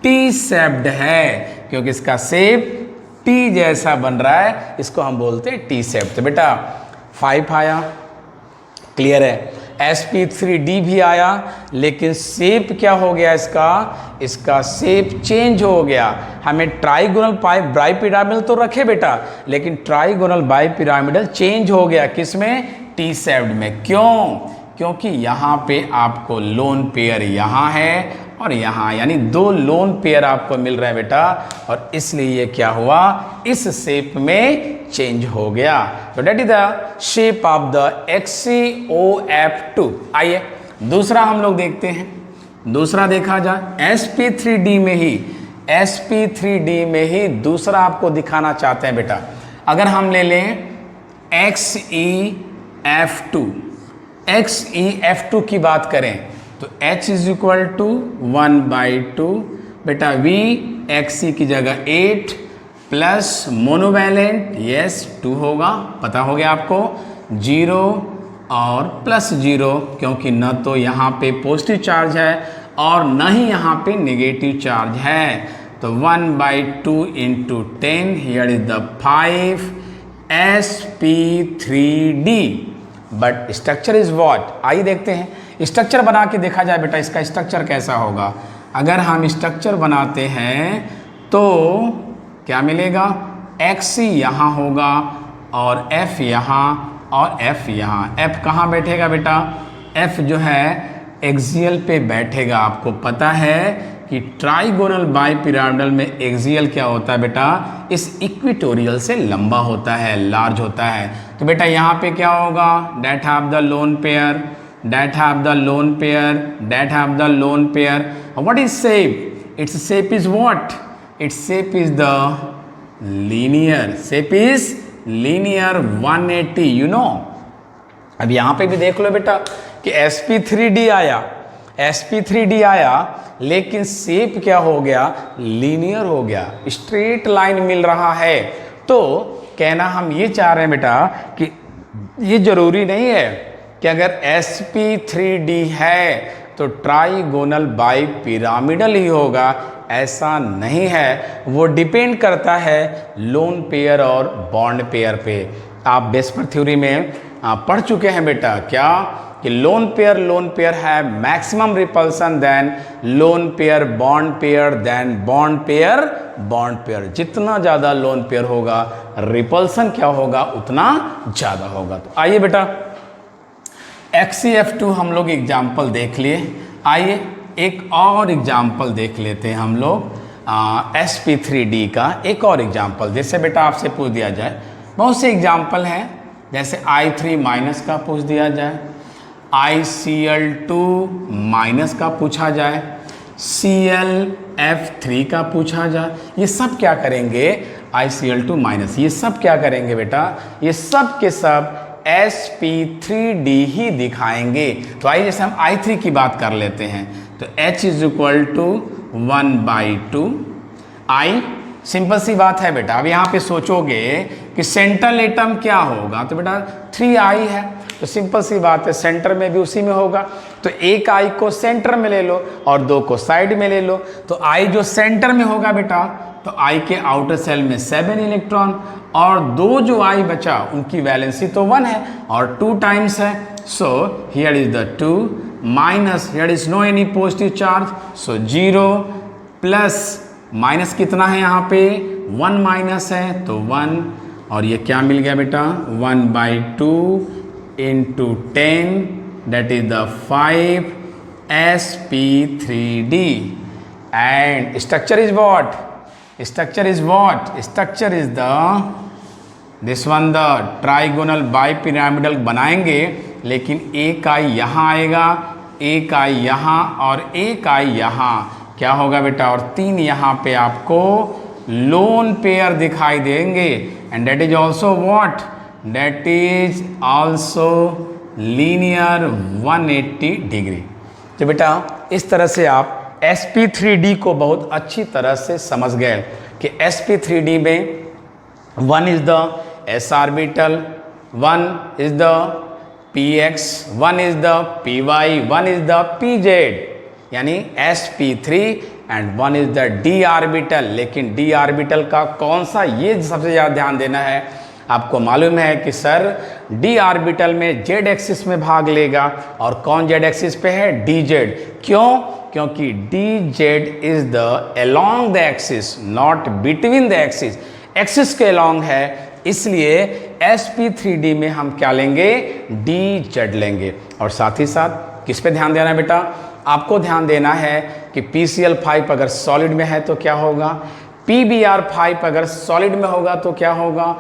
T shaped है, क्योंकि इसका शेप टी जैसा बन रहा है, इसको हम बोलते हैं टी शेप। तो बेटा 5 आया, क्लियर है। sp3d भी आया, लेकिन शेप क्या हो गया इसका, इसका शेप चेंज हो गया। हमें ट्राइगोनल बाई पिरामिडल तो रखे बेटा, लेकिन ट्राइगोनल बाई पिरामिडल चेंज हो गया, किसमें, टी शेप्ड में। क्यों? क्योंकि यहाँ पे आपको लोन पेयर यहाँ है और यहाँ, यानी 2 लोन पेयर आपको मिल रहे हैं बेटा, और इसलिए ये क्या हुआ, इस शेप में चेंज हो गया। तो that is the shape of the XeOF2। आइए दूसरा हम लोग देखते हैं, दूसरा देखा जाए sp3d में ही, sp3d में ही दूसरा आपको दिखाना चाहते हैं बेटा। अगर हम ले लें XeF2, XeF2 की बात करें तो H इज इक्वल टू 1/2 बेटा, V Xe की जगह 8 प्लस मोनोवैलेंट, यस 2 होगा, पता हो गया आपको, 0 और प्लस 0, क्योंकि न तो यहाँ पे पॉजिटिव चार्ज है और न ही यहाँ पे नेगेटिव चार्ज है। तो 1/2 into 10, here is the 5 sp3d, but structure is what. आइए देखते हैं, स्ट्रक्चर बना के देखा जाए बेटा, इसका स्ट्रक्चर कैसा होगा। अगर हम स्ट्रक्चर बनाते हैं तो क्या मिलेगा, Xe यहाँ होगा और F यहाँ और F यहाँ। F कहाँ बैठेगा बेटा, F जो है एक्सियल पे बैठेगा। आपको पता है कि ट्राइगोनल बाई पिरामिडल में एक्सियल क्या होता है बेटा, इस इक्वेटोरियल से लंबा होता है, लार्ज होता है। तो बेटा यहाँ पे क्या होगा, that have the lone pair, that have the lone pair, that have the lone pair. What is shape? Its shape is what? Its shape is the linear. Shape is linear 180. You know, अब यहाँ पे भी देख लो बेटा कि sp3d आया, sp3d आया, लेकिन शेप क्या हो गया, लीनियर हो गया, स्ट्रेट लाइन मिल रहा है। तो कहना हम ये चाह रहे हैं बेटा कि ये जरूरी नहीं है कि अगर sp3d है तो ट्राइगोनल बाई पिरामिडल ही होगा, ऐसा नहीं है। वो डिपेंड करता है लोन पेयर और बॉन्ड पेयर पे। आप बेस्पर थ्योरी में पढ़ चुके हैं बेटा क्या, कि लोन पेयर है maximum repulsion then lone pair bond pair then bond pair. जितना ज़्यादा लोन पेयर होगा रिपल्सन क्या होगा, उतना ज़्यादा होगा। तो आइए बेटा XCF2 हम लोग एग्जाम्पल देख लिए। आइए एक और एग्जाम्पल देख लेते हैं हम लोग sp3d का एक और एग्जाम्पल। जैसे बेटा आपसे पूछ दिया जाए, बहुत से एग्जाम्पल हैं, जैसे I3 माइनस का पूछ दिया जाए, ICl2 माइनस का पूछा जाए, ClF3 का पूछा जाए। ये सब क्या करेंगे, ICl2 माइनस, ये सब क्या करेंगे बेटा, ये सब के सब sp3d ही दिखाएंगे। तो आइए जैसे हम I3 की बात कर लेते हैं, तो H is equal to 1/2 I, simple सी बात है बेटा। अब यहाँ पे सोचोगे कि सेंट्रल एटम क्या होगा, तो बेटा 3I है, तो सिंपल सी बात है सेंटर में भी उसी में होगा। तो एक I को सेंटर में ले लो और 2 को साइड में ले लो। तो I जो सेंटर में होगा बेटा, तो I के आउटर सेल में 7 इलेक्ट्रॉन, और 2 जो I बचा उनकी वैलेंसी तो 1 है और 2 टाइम्स है। So here is the 2 minus, here is no any positive charge, so 0 plus minus कितना है यहाँ पे 1 माइनस है तो 1, और ये क्या मिल गया बेटा 1/2 into 10 that is the 5 sp3d, and structure is what, structure is what, structure is the this one the trigonal bipyramidal बनाएंगे, लेकिन एक I यहाँ आएगा, एक I यहाँ और एक I यहाँ, क्या होगा बेटा, और 3 यहाँ पे आपको लोन पेयर दिखाई देंगे, and that is also what, that is also linear 180 degree. तो बेटा इस तरह से आप sp3d को बहुत अच्छी तरह से समझ गए कि sp3d में 1 is the s orbital, 1 is the px, 1 is the py, 1 is the pz, यानी sp3 and 1 is the d orbital. लेकिन d ऑर्बिटल का कौन सा, ये सबसे ज़्यादा ध्यान देना है। आपको मालूम है कि सर d ऑर्बिटल में z एक्सिस में भाग लेगा, और कौन z एक्सिस पे है, dz। क्यों, क्योंकि dz is the along the axis not between the axis, axis के अलोंग है, इसलिए sp3d में हम क्या लेंगे, dz लेंगे। और साथ ही साथ किस पे ध्यान देना है बेटा, आपको ध्यान देना है कि PCl5 अगर सॉलिड में है तो क्या होगा, PBr5 अगर सॉलिड में होगा तो क्या होगा,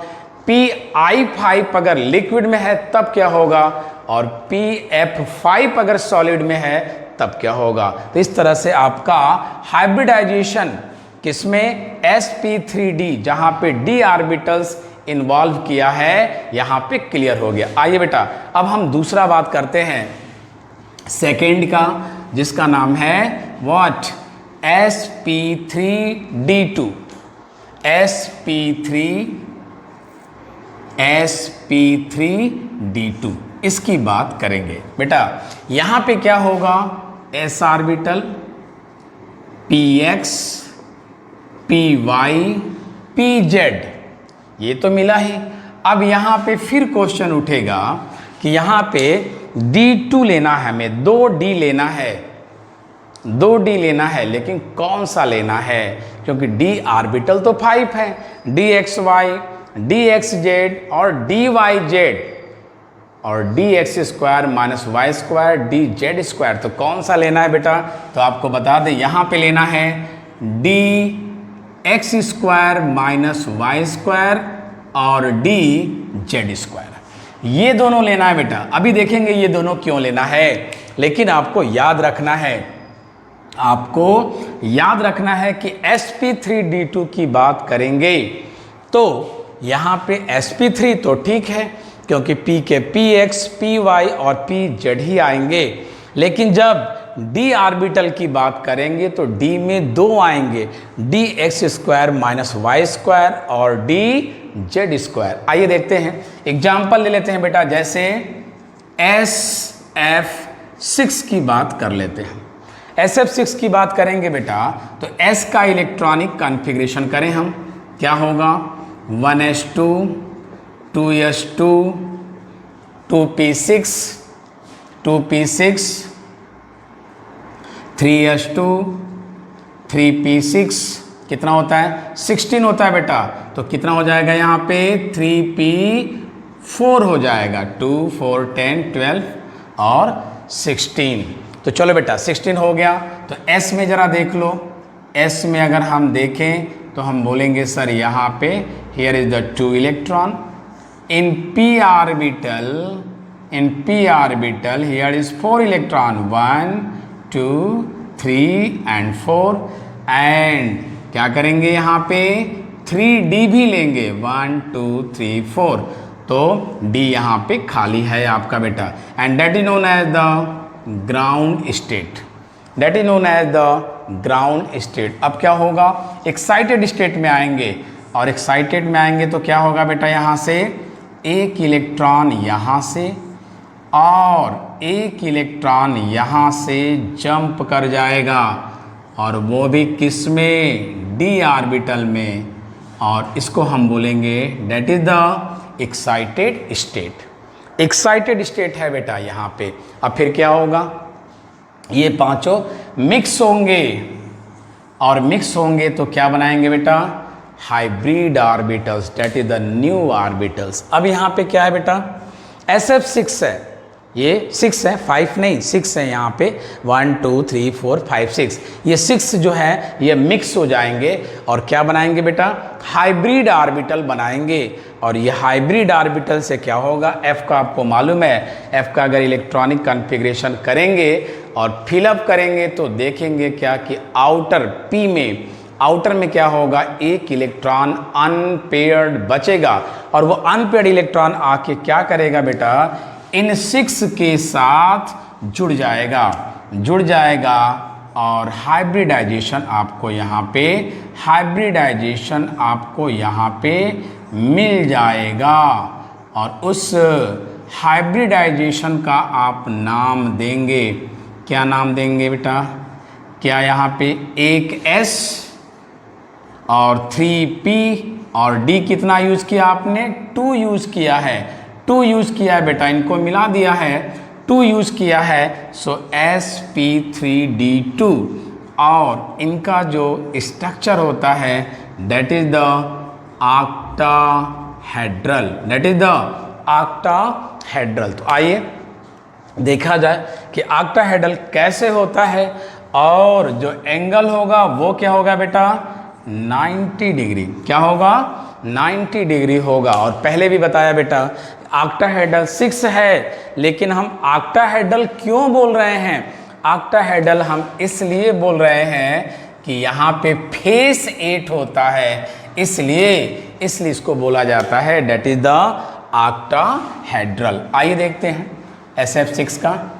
PI5 अगर लिक्विड में है तब क्या होगा, और PF5 अगर सॉलिड में है तब क्या होगा। तो इस तरह से आपका हाइब्रिडाइजेशन किसमें, sp3d, जहां पे d ऑर्बिटल्स इन्वॉल्व किया है, यहां पे क्लियर हो गया। आइए बेटा अब हम दूसरा बात करते हैं सेकेंड का, जिसका नाम है व्हाट, sp3d2, sp3d2 इसकी बात करेंगे। बेटा यहां पे क्या होगा, s orbital, px, py, pz, ये तो मिला ही। अब यहां पे फिर क्वेश्चन उठेगा कि यहां पे d2 लेना है, हमें 2d लेना है, 2d लेना है, लेकिन कौन सा लेना है, क्योंकि d ऑर्बिटल तो 5 है, dxy, dxz और dyz और dx square minus y square dz square, तो कौन सा लेना है बेटा, तो आपको बता दें यहाँ पे लेना है dx square minus y square और dz स्क्वायर, ये दोनों लेना है बेटा। अभी देखेंगे ये दोनों क्यों लेना है, लेकिन आपको याद रखना है, आपको याद रखना है कि sp3d2 की बात करेंगे तो यहाँ पे sp3 तो ठीक है, क्योंकि p के px, py और pz ही आएंगे। लेकिन जब d ऑर्बिटल की बात करेंगे तो d में 2 आएंगे, dx² माइनस y² और dz²। आइए देखते हैं, एग्जाम्पल ले लेते हैं बेटा। जैसे SF6 की बात कर लेते हैं। SF6 की बात करेंगे बेटा तो S का इलेक्ट्रॉनिक कॉन्फ़िगरेशन करें हम, क्या होगा 1s2 2s2 2p6 2p6 3s2 3p6 कितना होता है 16 होता है बेटा। तो कितना हो जाएगा यहाँ पे 3p4 हो जाएगा, 2 4 10 12 और 16। तो चलो बेटा 16 हो गया। तो S में ज़रा देख लो, S में अगर हम देखें तो हम बोलेंगे सर यहाँ पे here is the 2 electron in p orbital here is 4 electron 1 2 3 and 4 and क्या करेंगे यहाँ पे 3d भी लेंगे 1 2 3 4। तो d यहाँ पे खाली है आपका बेटा and that is known as the ground state, that is known as the ground state. अब क्या होगा एक्साइटेड स्टेट में आएंगे और एक्साइटेड में आएंगे तो क्या होगा बेटा यहाँ से एक इलेक्ट्रॉन यहाँ से और एक इलेक्ट्रॉन यहाँ से जंप कर जाएगा और वो भी किस में d ऑर्बिटल में, और इसको हम बोलेंगे that is the excited state. Excited state है बेटा यहाँ पे। अब फिर क्या होगा ये पांचों मिक्स होंगे और मिक्स होंगे तो क्या बनाएंगे बेटा hybrid orbitals, that is the new orbitals. अब यहाँ पे क्या है बेटा SF6 है, ये 6 है 5 नहीं 6 है यहाँ पे 1 2 3 4 5 6। ये 6 जो है ये मिक्स हो जाएंगे और क्या बनाएंगे बेटा हाइब्रिड ऑर्बिटल बनाएंगे। और ये हाइब्रिड ऑर्बिटल से क्या होगा F का आपको मालूम है, F का अगर इलेक्ट्रॉनिक कॉन्फ़िगरेशन करेंगे और फिलअप करेंगे तो देखेंगे क्या कि आउटर में क्या होगा एक इलेक्ट्रॉन अनपेयर्ड बचेगा और वो अनपेयर्ड इलेक्ट्रॉन आके क्या करेगा बेटा इन 6 के साथ जुड़ जाएगा और हाइब्रिडाइजेशन आपको यहाँ पे मिल जाएगा। और उस हाइब्रिडाइजेशन का आप नाम देंगे, क्या नाम देंगे बेटा, क्या यहाँ पे एक S और 3p और d कितना यूज़ किया आपने 2 यूज़ किया है, 2 यूज़ किया है बेटा, इनको मिला दिया है 2 यूज़ किया है। सो sp3d2 और इनका जो स्ट्रक्चर होता है दैट इज द ऑक्टाहेड्रल, तो आइए देखा जाए कि ऑक्टाहेड्रल कैसे होता है और जो एंगल होगा वो क्या होगा बेटा 90 डिग्री, क्या होगा 90 डिग्री होगा। और पहले भी बताया बेटा ऑक्टाहेड्रल 6 है, लेकिन हम ऑक्टाहेड्रल क्यों बोल रहे हैं, ऑक्टाहेड्रल हम इसलिए बोल रहे हैं कि यहाँ पे फेस 8 होता है, इसलिए इसको बोला जाता है दैट इज द ऑक्टाहेड्रल। आइए देखते हैं SF6 का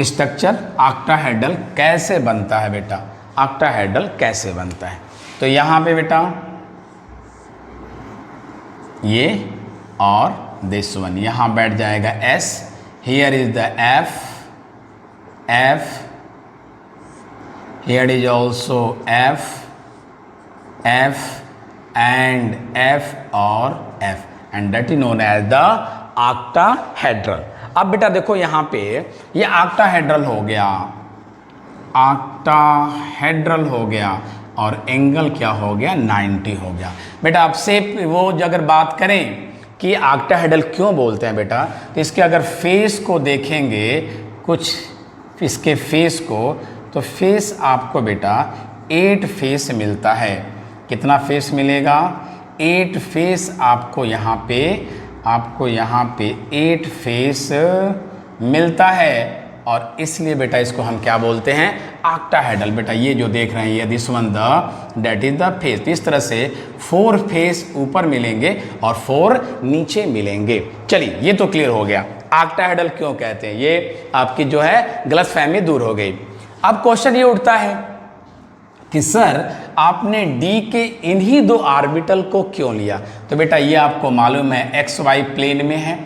स्ट्रक्चर, ऑक्टाहेड्रल कैसे बनता है बेटा, ऑक्टाहेड्रल कैसे बनता है। तो यहाँ पे बेटा ये और दिस वन यहाँ बैठ जाएगा S, here is the F, here is also F and F और F and that is known as the octahedral. अब बेटा देखो यहाँ पे ये ऑक्टाहेड्रल हो गया और एंगल क्या हो गया 90 हो गया। बेटा आपसे वो अगर बात करें कि ऑक्टाहेड्रल क्यों बोलते हैं बेटा, तो इसके अगर फेस को देखेंगे कुछ इसके फेस को, तो फेस आपको बेटा 8 फेस मिलता है। कितना फेस मिलेगा 8 फेस आपको यहाँ पे 8 फेस मिलता है। और इसलिए बेटा इसको हम क्या बोलते हैं, ऑक्टाहेड्रल। बेटा ये जो देख रहे हैं ये this one the that is the face. इस तरह से 4 फेस ऊपर मिलेंगे और 4 नीचे मिलेंगे। चलिए ये तो क्लियर हो गया ऑक्टाहेड्रल क्यों कहते हैं, ये आपकी जो है गलतफहमी दूर हो गई। अब क्वेश्चन ये उठता है कि सर आपने डी के इन्हीं 2 ऑर्बिटल को क्यों लिया। तो बेटा ये आपको मालूम है एक्स वाई प्लेन में है,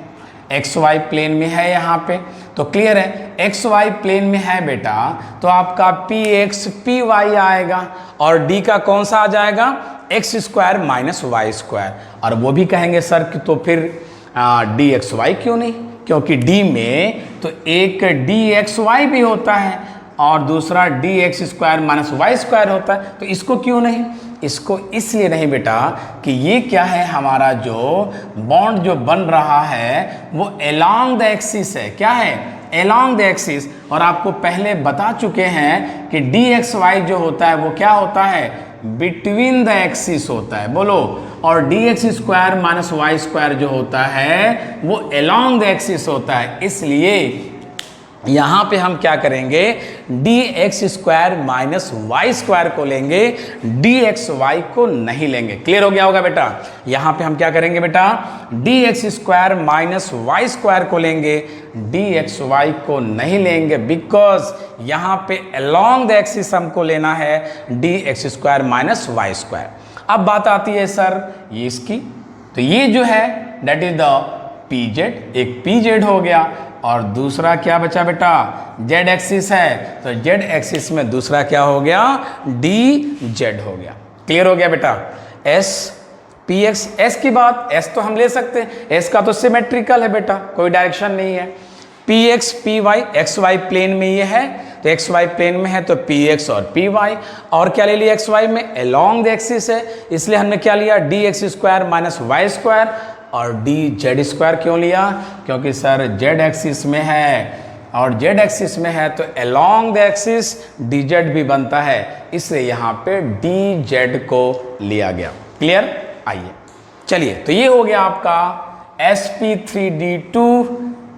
एक्स वाई प्लेन में है यहाँ पे, तो क्लियर है एक्स वाई प्लेन में है बेटा, तो आपका पी एक्स पी वाई आएगा और डी का कौन सा आ जाएगा, x square minus y square. और वो भी कहेंगे सर कि तो फिर डी एक्स वाई क्यों नहीं, क्योंकि डी में तो एक डी एक्स वाई भी होता है और दूसरा d x square minus y square होता है, तो इसको क्यों नहीं, इसको इसलिए नहीं बेटा कि ये क्या है, हमारा जो बॉन्ड जो बन रहा है वो अलोंग द एक्सिस है। क्या है, अलोंग द एक्सिस। और आपको पहले बता चुके हैं कि डी एक्स वाई जो होता है वो क्या होता है, बिटवीन द एक्सिस होता है, बोलो। और d x square minus y square जो होता है वो अलोंग द एक्सिस होता है। इसलिए यहाँ पे हम क्या करेंगे, d x square minus y square को लेंगे, डी एक्स वाई को नहीं लेंगे। क्लियर हो गया होगा बेटा। यहाँ पे हम क्या करेंगे बेटा, d x square minus y square को लेंगे, डी एक्स वाई को नहीं लेंगे, बिकॉज यहाँ पे अलोंग द एक्सिस हमको लेना है d x square minus y square. अब बात आती है सर ये इसकी, तो ये जो है that is the P Z, एक पी जेड हो गया और दूसरा क्या बचा बेटा, जेड एक्सिस है, तो जेड एक्सिस में दूसरा क्या हो गया, डी जेड हो गया। क्लियर हो गया बेटा। एस पी एक्स, एस की बात, एस तो हम ले सकते हैं, एस का तो सिमेट्रिकल है बेटा, कोई डायरेक्शन नहीं है। P x p y, x y plane में ये है, तो एक्स वाई प्लेन में है तो पी एक्स और पी वाई, और क्या ले लिया एक्स वाई में, अलोंग द एक्सिस है, इसलिए हमने क्या लिया, d x square minus y square. और डी जेड स्क्वायर क्यों लिया, क्योंकि सर जेड एक्सिस में है और जेड एक्सिस में है तो along the axis D Z भी बनता है, इसलिए यहाँ पे डी जेड को लिया गया। क्लियर। आइए चलिए, तो ये हो गया आपका sp3d2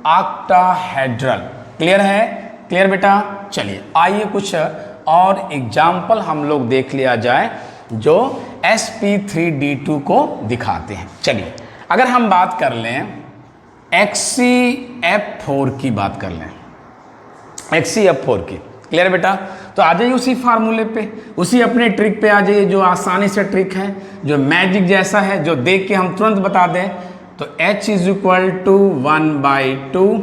ऑक्टाहेड्रल। क्लियर है, क्लियर बेटा। चलिए आइए कुछ और एग्जाम्पल हम लोग देख लिया जाए जो sp3d2 को दिखाते हैं। चलिए अगर हम बात कर लें XCF4 की बात कर लें, XCF4 की, क्लियर बेटा। तो आ जाइए उसी फार्मूले पे, उसी अपने ट्रिक पे आ जाइए जो आसानी से ट्रिक है, जो मैजिक जैसा है, जो देख के हम तुरंत बता दें। तो H is equal to 1/2,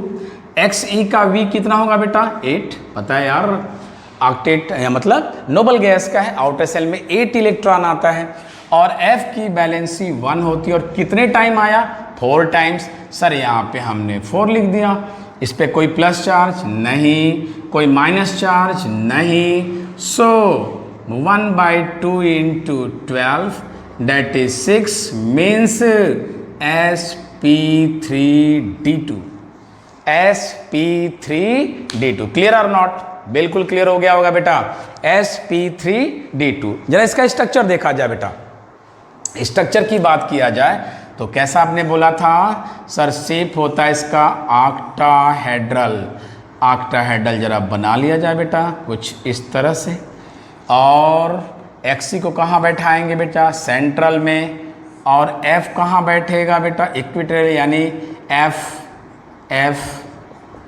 XE का V कितना होगा बेटा, 8, पता है यार, ऑक्टेट मतलब नोबल गैस का है, आउटर सेल में 8 इलेक्ट्रॉन आता है और F की बैलेंसी 1 होती है। और कितने टाइम आया, 4 टाइम्स। सर यहाँ पे हमने 4 लिख दिया, इस पे कोई प्लस चार्ज नहीं, कोई माइनस चार्ज नहीं, सो 1/2 into 12 that is 6 means sp3d2, sp3d2। Clear और नॉट, बिल्कुल क्लियर हो गया होगा बेटा। sp3d2, जरा इसका स्ट्रक्चर देखा जाए बेटा। स्ट्रक्चर की बात किया जाए तो कैसा आपने बोला था सर, शेप होता है इसका ऑक्टाहेड्रल। ऑक्टाहेड्रल जरा बना लिया जाए बेटा कुछ इस तरह से, और एक्सी को कहाँ बैठाएंगे बेटा, सेंट्रल में, और एफ कहाँ बैठेगा बेटा, इक्वेटर, यानी एफ एफ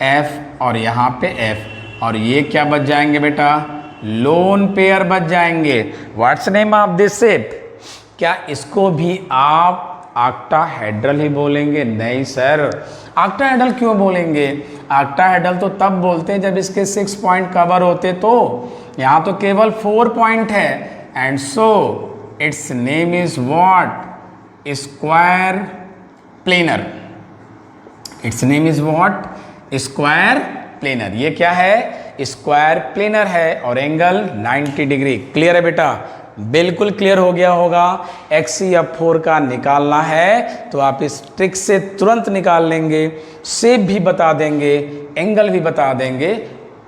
एफ और यहाँ पे एफ, और ये क्या बच जाएंगे बेटा, लोन पेयर बच जाएंगे। What's name of this shape, क्या इसको भी आप ऑक्टाहेड्रल ही बोलेंगे? नहीं सर, ऑक्टाहेड्रल क्यों बोलेंगे, ऑक्टाहेड्रल तो तब बोलते हैं जब इसके 6 पॉइंट कवर होते, तो यहाँ तो केवल 4 पॉइंट है, and so it's name is what, square planar. It's name is what, square planar. ये क्या है, स्क्वायर प्लेनर है और एंगल 90 डिग्री। क्लियर है बेटा, बिल्कुल क्लियर हो गया होगा। XCF4 का निकालना है तो आप इस ट्रिक से तुरंत निकाल लेंगे, शेप भी बता देंगे, एंगल भी बता देंगे।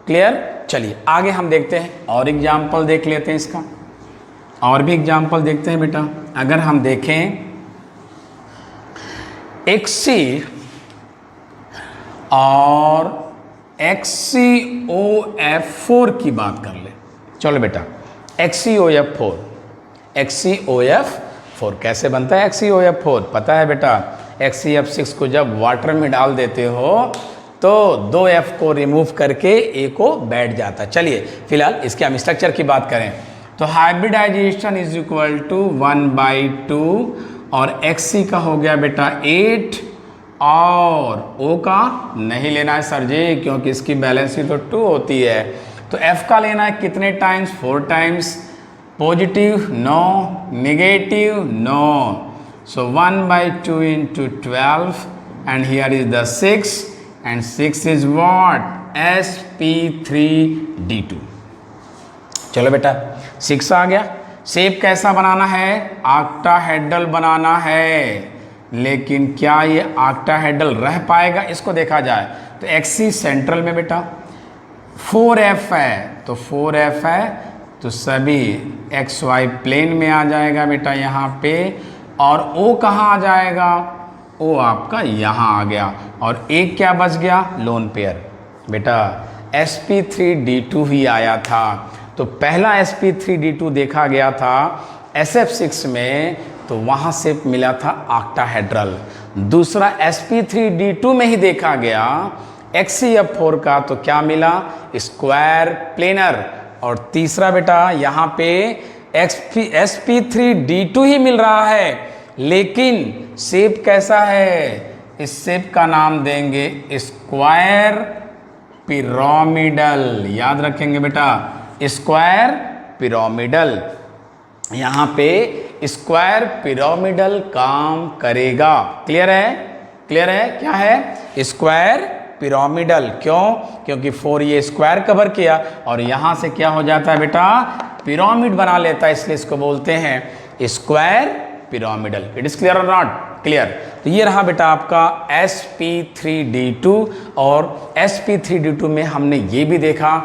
क्लियर। चलिए आगे हम देखते हैं और एग्जाम्पल देख लेते हैं इसका, और भी एग्जाम्पल देखते हैं बेटा। अगर हम देखें XC और HCOF4 की बात कर ले। चलो बेटा, HCOF4, HCOF4 कैसे बनता है? HCOF4 पता है बेटा, HCF6 को जब वाटर में डाल देते हो तो 2 F को रिमूव करके A को बैठ जाता है। चलिए फिलहाल इसके हम स्ट्रक्चर की बात करें तो हाइब्रिडाइजेशन इज इक्वल टू 1/2 और XC का हो गया बेटा 8 और O का नहीं लेना है सर जी, क्योंकि इसकी बैलेंसिंग तो 2 होती है। तो F का लेना है कितने times? 4 times. Positive no, negative no, so 1/2 into 12 and here is the 6 and 6 is what? sp3d2। चलो बेटा 6 आ गया। शेप कैसा बनाना है? ऑक्टाहेड्रल बनाना है, लेकिन क्या ये ऑक्टाहेड्रल रह पाएगा? इसको देखा जाए तो XC सेंट्रल में बेटा, 4F है तो 4F है तो सभी XY प्लेन में आ जाएगा बेटा यहाँ पे, और O कहाँ आ जाएगा? O आपका यहाँ आ गया, और एक क्या बच गया? लोन पेयर बेटा sp3d2 ही आया था। तो पहला sp3d2 देखा गया था SF6 में, तो वहाँ से मिला था ऑक्टाहेड्रल। दूसरा sp3d2 में ही देखा गया HCF4 का, तो क्या मिला? Square planar. और तीसरा बेटा यहाँ पे sp3d2 ही मिल रहा है, लेकिन शेप कैसा है? इस शेप का नाम देंगे स्क्वायर पिरामिडल। याद रखेंगे बेटा, स्क्वायर पिरामिडल। यहाँ पे स्क्वायर पिरामिडल काम करेगा। क्लियर है? क्लियर है? क्या है? Square pyramidal. क्यों? क्योंकि 4 ये स्क्वायर कवर किया और यहाँ से क्या हो जाता है बेटा? पिरामिड बना लेता है, इसलिए इसको बोलते हैं square pyramidal. It is clear और नॉट क्लियर? तो ये रहा बेटा आपका sp3d2, और sp3d2 में हमने ये भी देखा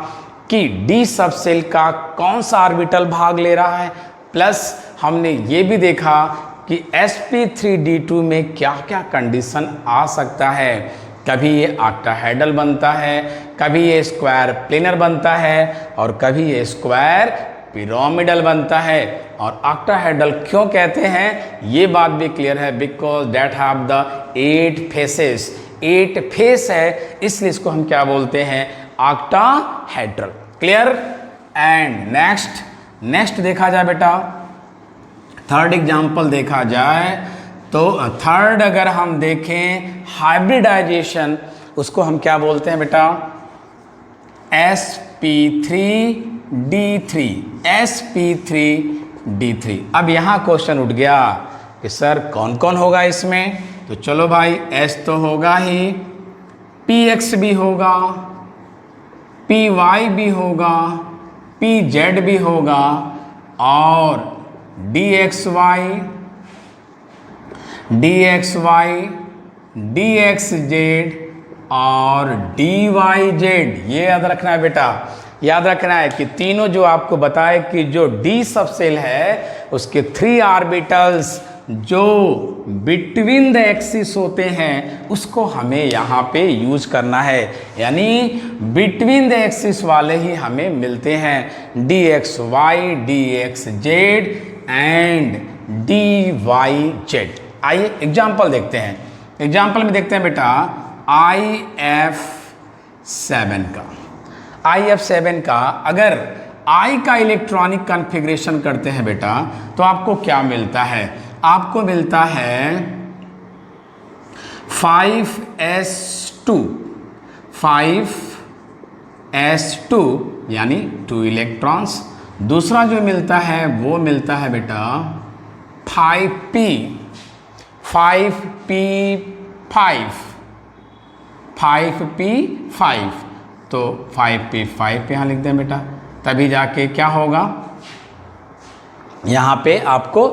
कि D सबसेल का कौन सा ऑर्बिटल भाग ले रहा है, प्लस हमने ये भी देखा कि sp3d2 में क्या क्या कंडीशन आ सकता है। कभी ये ऑक्टाहेड्रल बनता है, कभी ये स्क्वायर प्लेनर बनता है, और कभी ये स्क्वायर पिरामिडल बनता है। और ऑक्टाहेड्रल क्यों कहते हैं ये बात भी क्लियर है, because that have the 8 faces. 8 face है, इसलिए इसको हम क्या बोलते हैं? ऑक्टाहेड्रल। क्लियर? एंड नेक्स्ट देखा जाए बेटा, थर्ड एग्जाम्पल देखा जाए तो थर्ड अगर हम देखें हाइब्रिडाइजेशन, उसको हम क्या बोलते हैं बेटा? sp3d3। sp3d3। अब यहाँ क्वेश्चन उठ गया कि सर कौन कौन होगा इसमें? तो चलो भाई, S तो होगा ही, px भी होगा, py भी होगा, pz भी होगा, और dxy, dxz और dyz। ये याद रखना है बेटा, याद रखना है कि तीनों जो आपको बताए कि जो D सबसेल है उसके 3 ऑर्बिटल्स जो बिटवीन द एक्सिस होते हैं उसको हमें यहाँ पे यूज करना है, यानी बिटवीन द एक्सिस वाले ही हमें मिलते हैं, dxy, dxz एंड dyz। आइए एग्जाम्पल देखते हैं। एग्जाम्पल में देखते हैं बेटा IF7 का अगर I का इलेक्ट्रॉनिक कॉन्फ़िगरेशन करते हैं बेटा तो आपको क्या मिलता है? आपको मिलता है 5s2 यानी 2 इलेक्ट्रॉन्स। दूसरा जो मिलता है वो मिलता है बेटा 5p5। तो 5p5 यहाँ लिख दें बेटा, तभी जाके क्या होगा? यहाँ पे आपको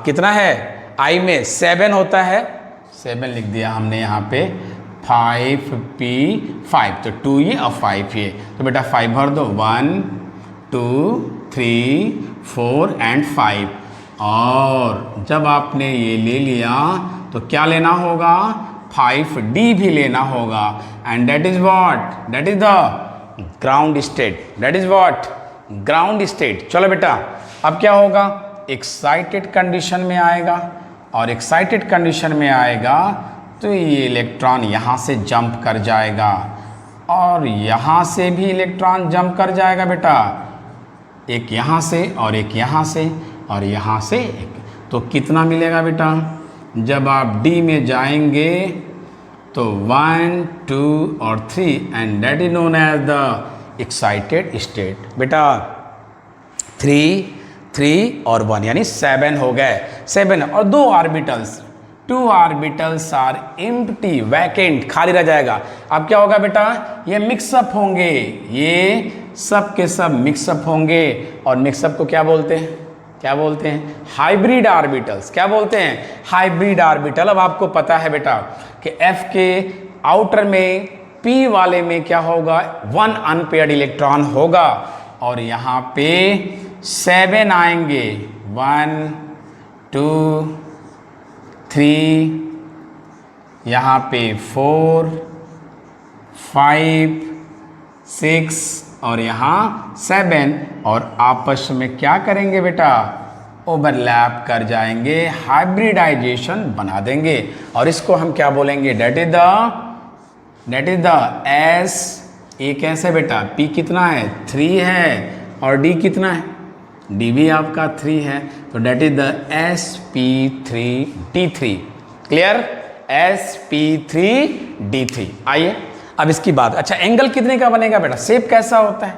कितना है? I में 7 होता है, 7 लिख दिया हमने यहाँ पे, 5p5 तो 2 ये और 5 ये, तो बेटा 5 भर दो, 1 2 3 4 एंड 5। और जब आपने ये ले लिया तो क्या लेना होगा? 5d भी लेना होगा, and that is what, that is the ground state, that is what, ground state. चलो बेटा, अब क्या होगा, एक्साइटेड कंडीशन में आएगा, और एक्साइटेड कंडीशन में आएगा तो ये इलेक्ट्रॉन यहाँ से जंप कर जाएगा, और यहाँ से भी इलेक्ट्रॉन जंप कर जाएगा बेटा, एक यहाँ से और एक यहाँ से और यहाँ से एक। तो कितना मिलेगा बेटा, जब आप डी में जाएंगे तो 1 2 और 3, and that is known as the excited state. बेटा 3 और 1 यानी 7 हो गए, 7 और 2 orbitals, 2 orbitals are empty, vacant, खाली रह जाएगा। अब क्या होगा बेटा, ये मिक्सअप होंगे, ये सब के सब मिक्सअप होंगे, और मिक्सअप को क्या बोलते हैं, क्या बोलते हैं, हाइब्रिड ऑर्बिटल्स। क्या बोलते हैं, हाइब्रिड ऑर्बिटल। अब आपको पता है बेटा कि F के आउटर में P वाले में क्या होगा, 1 अनपेयर्ड इलेक्ट्रॉन होगा, और यहाँ पे 7 आएंगे, 1 2 3, यहाँ पे 4 5 6 और यहाँ 7, और आपस में क्या करेंगे बेटा, ओवरलैप कर जाएंगे, हाइब्रिडाइजेशन बना देंगे, और इसको हम क्या बोलेंगे, डेट इज द एस। ए कैसे बेटा, पी कितना है, 3 है, और डी कितना है, डी भी आपका 3 है, तो that is the sp3d3। Clear, sp3d3। आइए अब इसकी बात, अच्छा एंगल कितने का बनेगा बेटा, शेप कैसा होता है,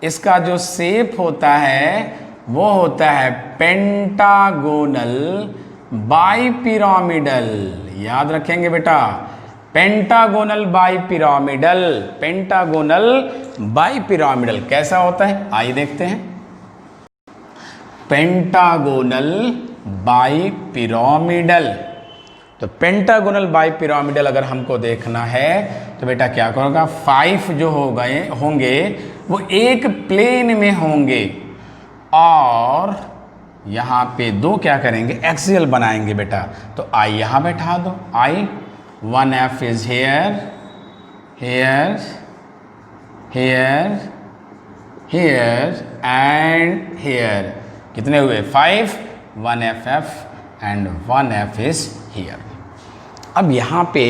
इसका जो शेप होता है वो होता है पेंटागोनल बाइपिरामिडल। याद रखेंगे बेटा, पेंटागोनल बाइपिरामिडल, पेंटागोनल बाइपिरामिडल कैसा होता है, आइए देखते हैं। पेंटागोनल बाइपिरामिडल, तो पेंटागोनल बाइपिरामिडल अगर हमको देखना है तो बेटा क्या करोगा, 5 जो हो गए होंगे वो एक प्लेन में होंगे, और यहाँ पे 2 क्या करेंगे, एक्सियल बनाएंगे बेटा। तो आई यहाँ बैठा दो, I 1f is here here here here and here, कितने हुए 5, 1ff and 1f is hair. अब यहाँ पे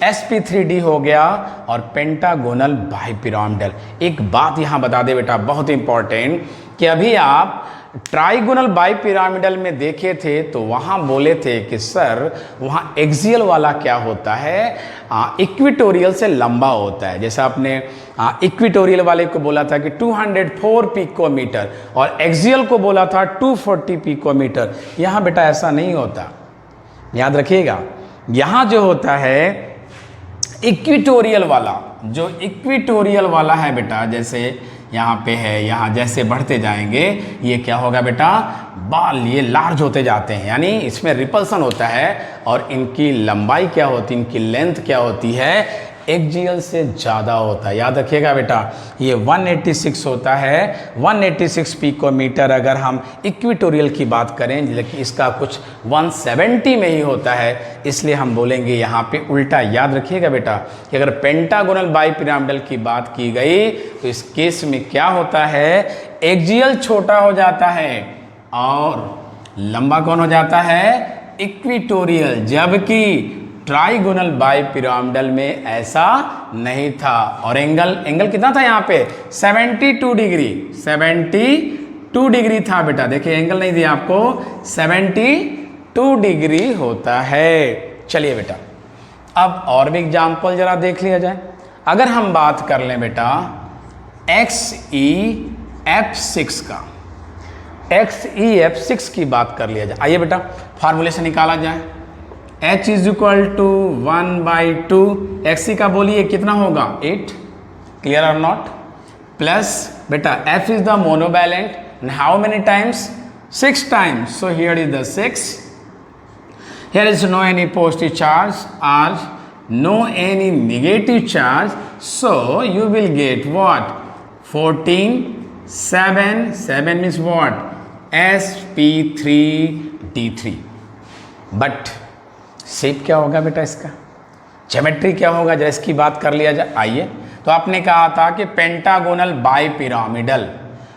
sp3d हो गया और पेंटागोनल बाइपिरामिडल। एक बात यहाँ बता दे बेटा, बहुत इंपॉर्टेंट, कि अभी आप ट्राइगोनल बाइपिरामिडल में देखे थे तो वहाँ बोले थे कि सर वहाँ एक्सियल वाला क्या होता है, इक्विटोरियल से लंबा होता है। जैसा आपने इक्विटोरियल वाले को बोला था कि 204 पिकोमीटर और एक्सियल को बोला था 240 पिकोमीटर। यहाँ बेटा ऐसा नहीं होता, याद रखिएगा। यहाँ जो होता है इक्विटोरियल वाला, जो इक्विटोरियल वाला है बेटा, जैसे यहाँ पे है, यहाँ जैसे बढ़ते जाएंगे ये क्या होगा बेटा, बाल ये लार्ज होते जाते हैं, यानी इसमें रिपल्सन होता है, और इनकी लंबाई क्या होती है, इनकी लेंथ क्या होती है, एक्सियल से ज़्यादा होता है। याद रखिएगा बेटा, ये 186 होता है, 186 पिकोमीटर अगर हम इक्विटोरियल की बात करें, लेकिन इसका कुछ 170 में ही होता है, इसलिए हम बोलेंगे यहाँ पे उल्टा। याद रखिएगा बेटा कि अगर पेंटागोनल बाइपिरामिडल की बात की गई तो इस केस में क्या होता है, एक्सियल छोटा हो जाता है और लंबा कौन हो जाता है, इक्विटोरियल, जबकि ट्राइगोनल बाइपिरामिडल में ऐसा नहीं था। और एंगल कितना था यहाँ पे, 72 डिग्री, 72 डिग्री था बेटा। देखिए एंगल नहीं दिया आपको, 72 डिग्री होता है। चलिए बेटा अब और भी एग्जाम्पल जरा देख लिया जाए। अगर हम बात कर लें बेटा XeF6 का, XeF6 की बात कर लिया जाए। आइए बेटा फार्मूलेशन निकाला जाए। H is equal to 1/2, XE का बोलिए कितना होगा, 8, क्लियर और नॉट, प्लस बेटा F is the monovalent, and how many times, 6 times, so here is the 6. Here is no any positive charge or no any negative charge, so you will get what, 14, 7 means what, sp3d3। but shape क्या होगा बेटा इसका, geometry क्या होगा जरा इसकी बात कर लिया जाए। आइए, तो आपने कहा था कि पेंटागोनल बाई पिरामिडल,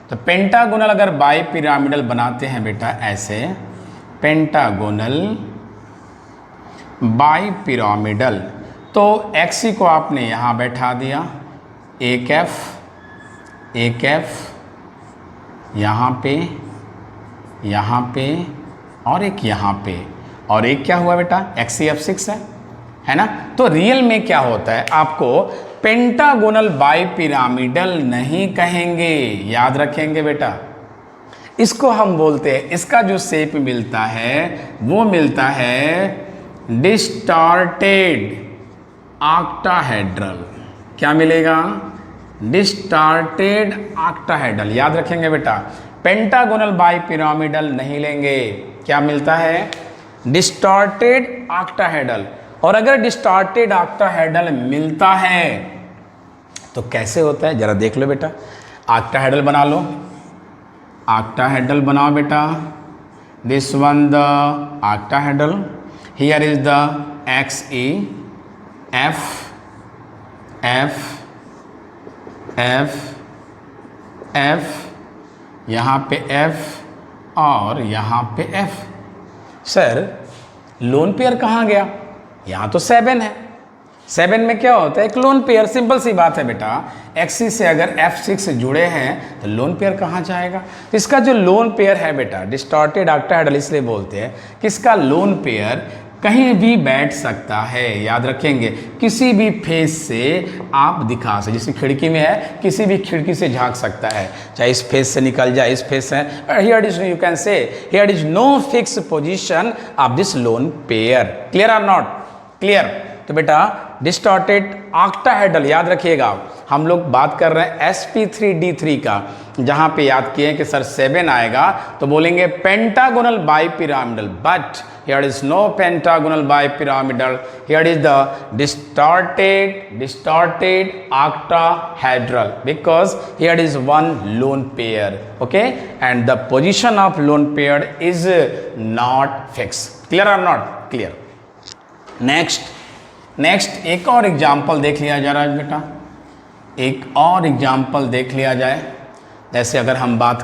तो पेंटागोनल अगर बाई पिरामिडल बनाते हैं बेटा ऐसे, पेंटागोनल बाई पिरामिडल, तो एक्सी को आपने यहाँ बैठा दिया, एक एफ यहाँ पे और एक यहाँ पे, और एक क्या हुआ बेटा XCF6 है ना। तो रियल में क्या होता है, आपको पेंटागोनल बाई पिरामिडल नहीं कहेंगे, याद रखेंगे बेटा। इसको हम बोलते हैं, इसका जो शेप मिलता है वो मिलता है डिस्टॉर्टेड ऑक्टाहेड्रल। क्या मिलेगा, डिस्टॉर्टेड ऑक्टाहेड्रल, याद रखेंगे बेटा। पेंटागोनल बाई पिरामिडल नहीं लेंगे, क्या मिलता है, डिस्टॉर्टेड ऑक्टाहेड्रल। और अगर डिस्टॉर्टेड ऑक्टाहेड्रल मिलता है तो कैसे होता है जरा देख लो बेटा। ऑक्टाहेड्रल बना लो, ऑक्टाहेड्रल बनाओ बेटा। This one the octahedral, here is the XE, F F F F, यहाँ पे F और यहाँ पे F। सर लोन पेयर कहाँ गया, यहाँ तो 7 है, 7 में क्या होता है, एक लोन पेयर, सिंपल सी बात है बेटा। XC से अगर F6 जुड़े हैं तो लोन पेयर कहाँ जाएगा। तो इसका जो लोन पेयर है बेटा, डिस्टॉर्टेड ऑक्टाहेड्रल इसलिए बोलते हैं कि इसका लोन पेयर कहीं भी बैठ सकता है, याद रखेंगे। किसी भी फेस से आप दिखा सकते, जैसे खिड़की में है, किसी भी खिड़की से झांक सकता है, चाहे इस फेस से निकल जाए, इस फेस से। Here is, you can say here is no fix position of this lone pair. Clear are not clear. तो बेटा डिस्टॉर्टेड ऑक्टाहेड्रल याद रखिएगा। हम लोग बात कर रहे हैं sp3d3 का, जहां पे याद किए कि सर 7 आएगा तो बोलेंगे pentagonal bipyramidal, but here is no pentagonal bipyramidal, here is the distorted octahedral because here is one lone pair, okay, and the position of lone pair is not fixed. Clear or not clear? Next एक और example देख लिया जा रहा है बेटा, एक और एग्जाम्पल देख लिया जाए। जैसे अगर हम बात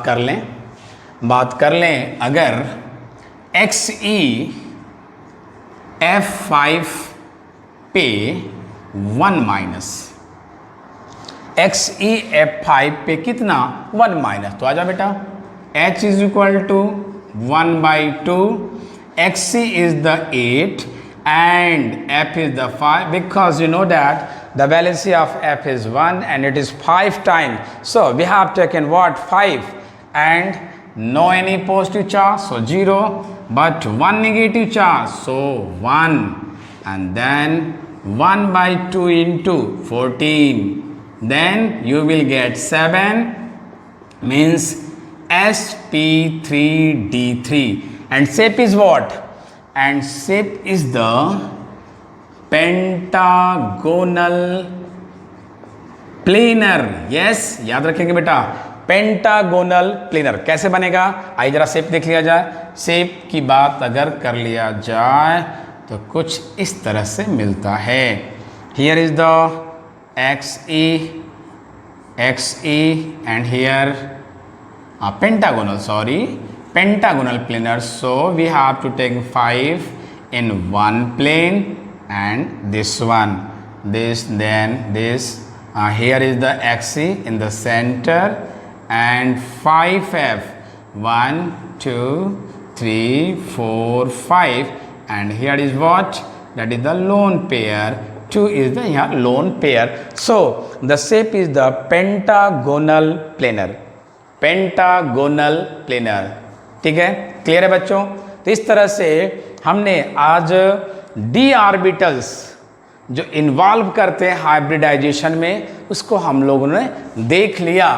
कर लें अगर XE F5 पे 1 माइनस, XE F5 पे कितना 1 माइनस, तो आजा बेटा H is equal to 1/2, XC is the 8 and F is the 5, because you know that the valency of F is 1 and it is 5 times, so we have taken what, 5, and no any positive charge, so 0, but 1 negative charge, so 1, and then 1/2 into 14, then you will get 7, means sp3d3, and shape is what, and shape is the pentagonal planar. yes, याद रखेंगे बेटा, pentagonal planar कैसे बनेगा, आइए जरा shape देख लिया जाए। शेप की बात अगर कर लिया जाए तो कुछ इस तरह से मिलता है। Here is the XE and here pentagonal planar, so we have to take 5 in one plane and this one, then this, here is the XE in the center and 5F, 1 2 3 4 5, and here is what, that is the lone pair, 2 is the here lone pair, so the shape is the pentagonal planar, pentagonal planar. ठीक है, clear है बच्चों। तो इस तरह से हमने आज डी ऑर्बिटल्स जो इन्वॉल्व करते हैं हाइब्रिडाइजेशन में, उसको हम लोगों ने देख लिया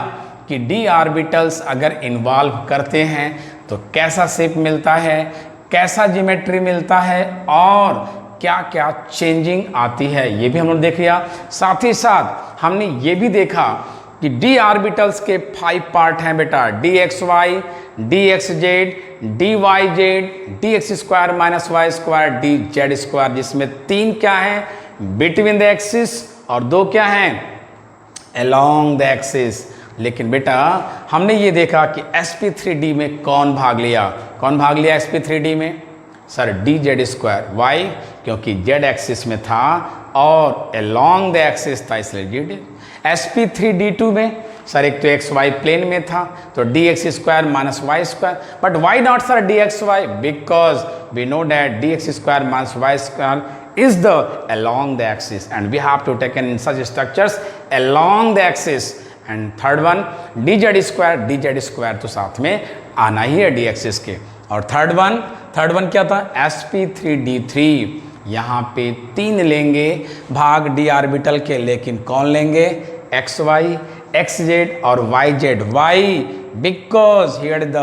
कि डी ऑर्बिटल्स अगर इन्वॉल्व करते हैं तो कैसा शेप मिलता है, कैसा ज्योमेट्री मिलता है और क्या क्या चेंजिंग आती है, ये भी हम लोग देख लिया। साथ ही साथ हमने ये भी देखा कि डी ऑर्बिटल्स के 5 पार्ट हैं बेटा, dxy, dxz, dyz, dx square minus y square, dz square, जिसमें 3 क्या है, बिटवीन द एक्सिस और दो क्या हैं अलोंग द एक्सिस। लेकिन बेटा हमने ये देखा कि sp3d में कौन भाग लिया sp3d में सर dz²। वाई? क्योंकि z एक्सिस में था और अलोंग द एक्सिस था इसलिए d। sp3d2 में सर एक तो एक्स वाई प्लेन में था तो dx² minus y square, but why not sir dxy? Because we know that dx² minus y square is the along the axis and we have to take in such structures along the axis। and third one dz² तो साथ में आना ही है d axis के। और third one क्या था sp3d3। यहाँ पे 3 लेंगे भाग d ऑर्बिटल के, लेकिन कौन लेंगे xy xz और yz। Why? Because here the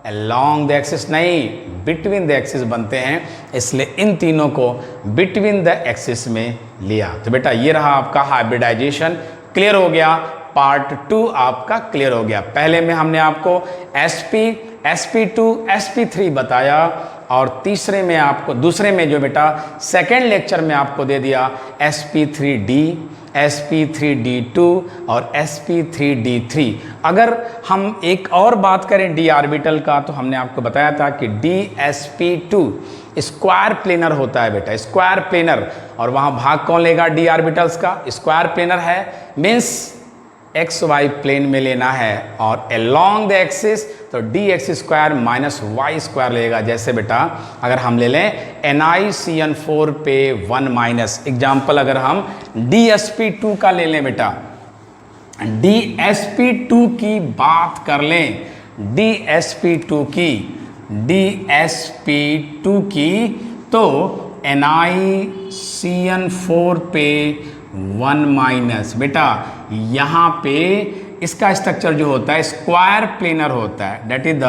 along the axis नहीं बिटवीन द एक्सिस बनते हैं, इसलिए इन तीनों को बिटवीन द एक्सिस में लिया। तो बेटा ये रहा आपका हाइब्रिडाइजेशन, क्लियर हो गया। पार्ट 2 आपका क्लियर हो गया। पहले में हमने आपको sp2 sp3 बताया और दूसरे में जो बेटा सेकेंड लेक्चर में आपको दे दिया sp3d sp3d2 और sp3d3। अगर हम एक और बात करें d ऑर्बिटल का तो हमने आपको बताया था कि dsp2 स्क्वायर प्लेनर होता है बेटा, स्क्वायर प्लेनर। और वहाँ भाग कौन लेगा d ऑर्बिटल्स का? स्क्वायर प्लेनर है, मीन्स एक्स वाई प्लेन में लेना है और अलोंग द एक्सिस तो dx² माइनस वाई स्क्वायर लेगा। जैसे बेटा अगर हम ले लें NiCN4 पे 1 माइनस, एग्जाम्पल अगर हम dsp2 का ले लें बेटा, dsp2 की बात कर लें, dsp2 की तो NiCN4 पे 1 माइनस। बेटा यहाँ पे इसका स्ट्रक्चर जो होता है स्क्वायर प्लेनर होता है, that is the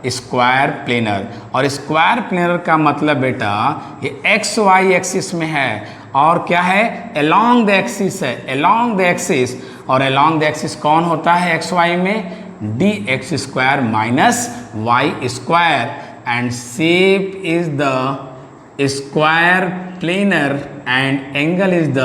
square planar. और स्क्वायर प्लेनर का मतलब बेटा ये एक्स वाई एक्सिस में है और क्या है अलोंग द एक्सिस है, अलोंग द एक्सिस। और अलोंग द एक्सिस कौन होता है एक्स वाई में? dx² minus y square. And shape is the square planar and angle is the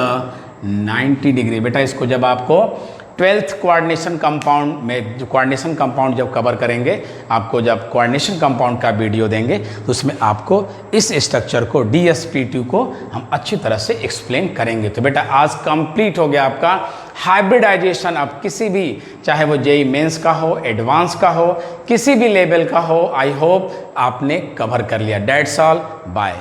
90 degree. बेटा इसको जब आपको 12th कोऑर्डिनेशन कंपाउंड में, जो कोऑर्डिनेशन कंपाउंड जब कवर करेंगे, आपको जब कोऑर्डिनेशन कंपाउंड का वीडियो देंगे तो उसमें आपको इस स्ट्रक्चर को dsp2 को हम अच्छी तरह से एक्सप्लेन करेंगे। तो बेटा आज कंप्लीट हो गया आपका हाइब्रिडाइजेशन। अब किसी भी, चाहे वो जेईई मेंस का हो, एडवांस का हो, किसी भी लेवल का हो, आई होप आपने कवर कर लिया। That's all, bye.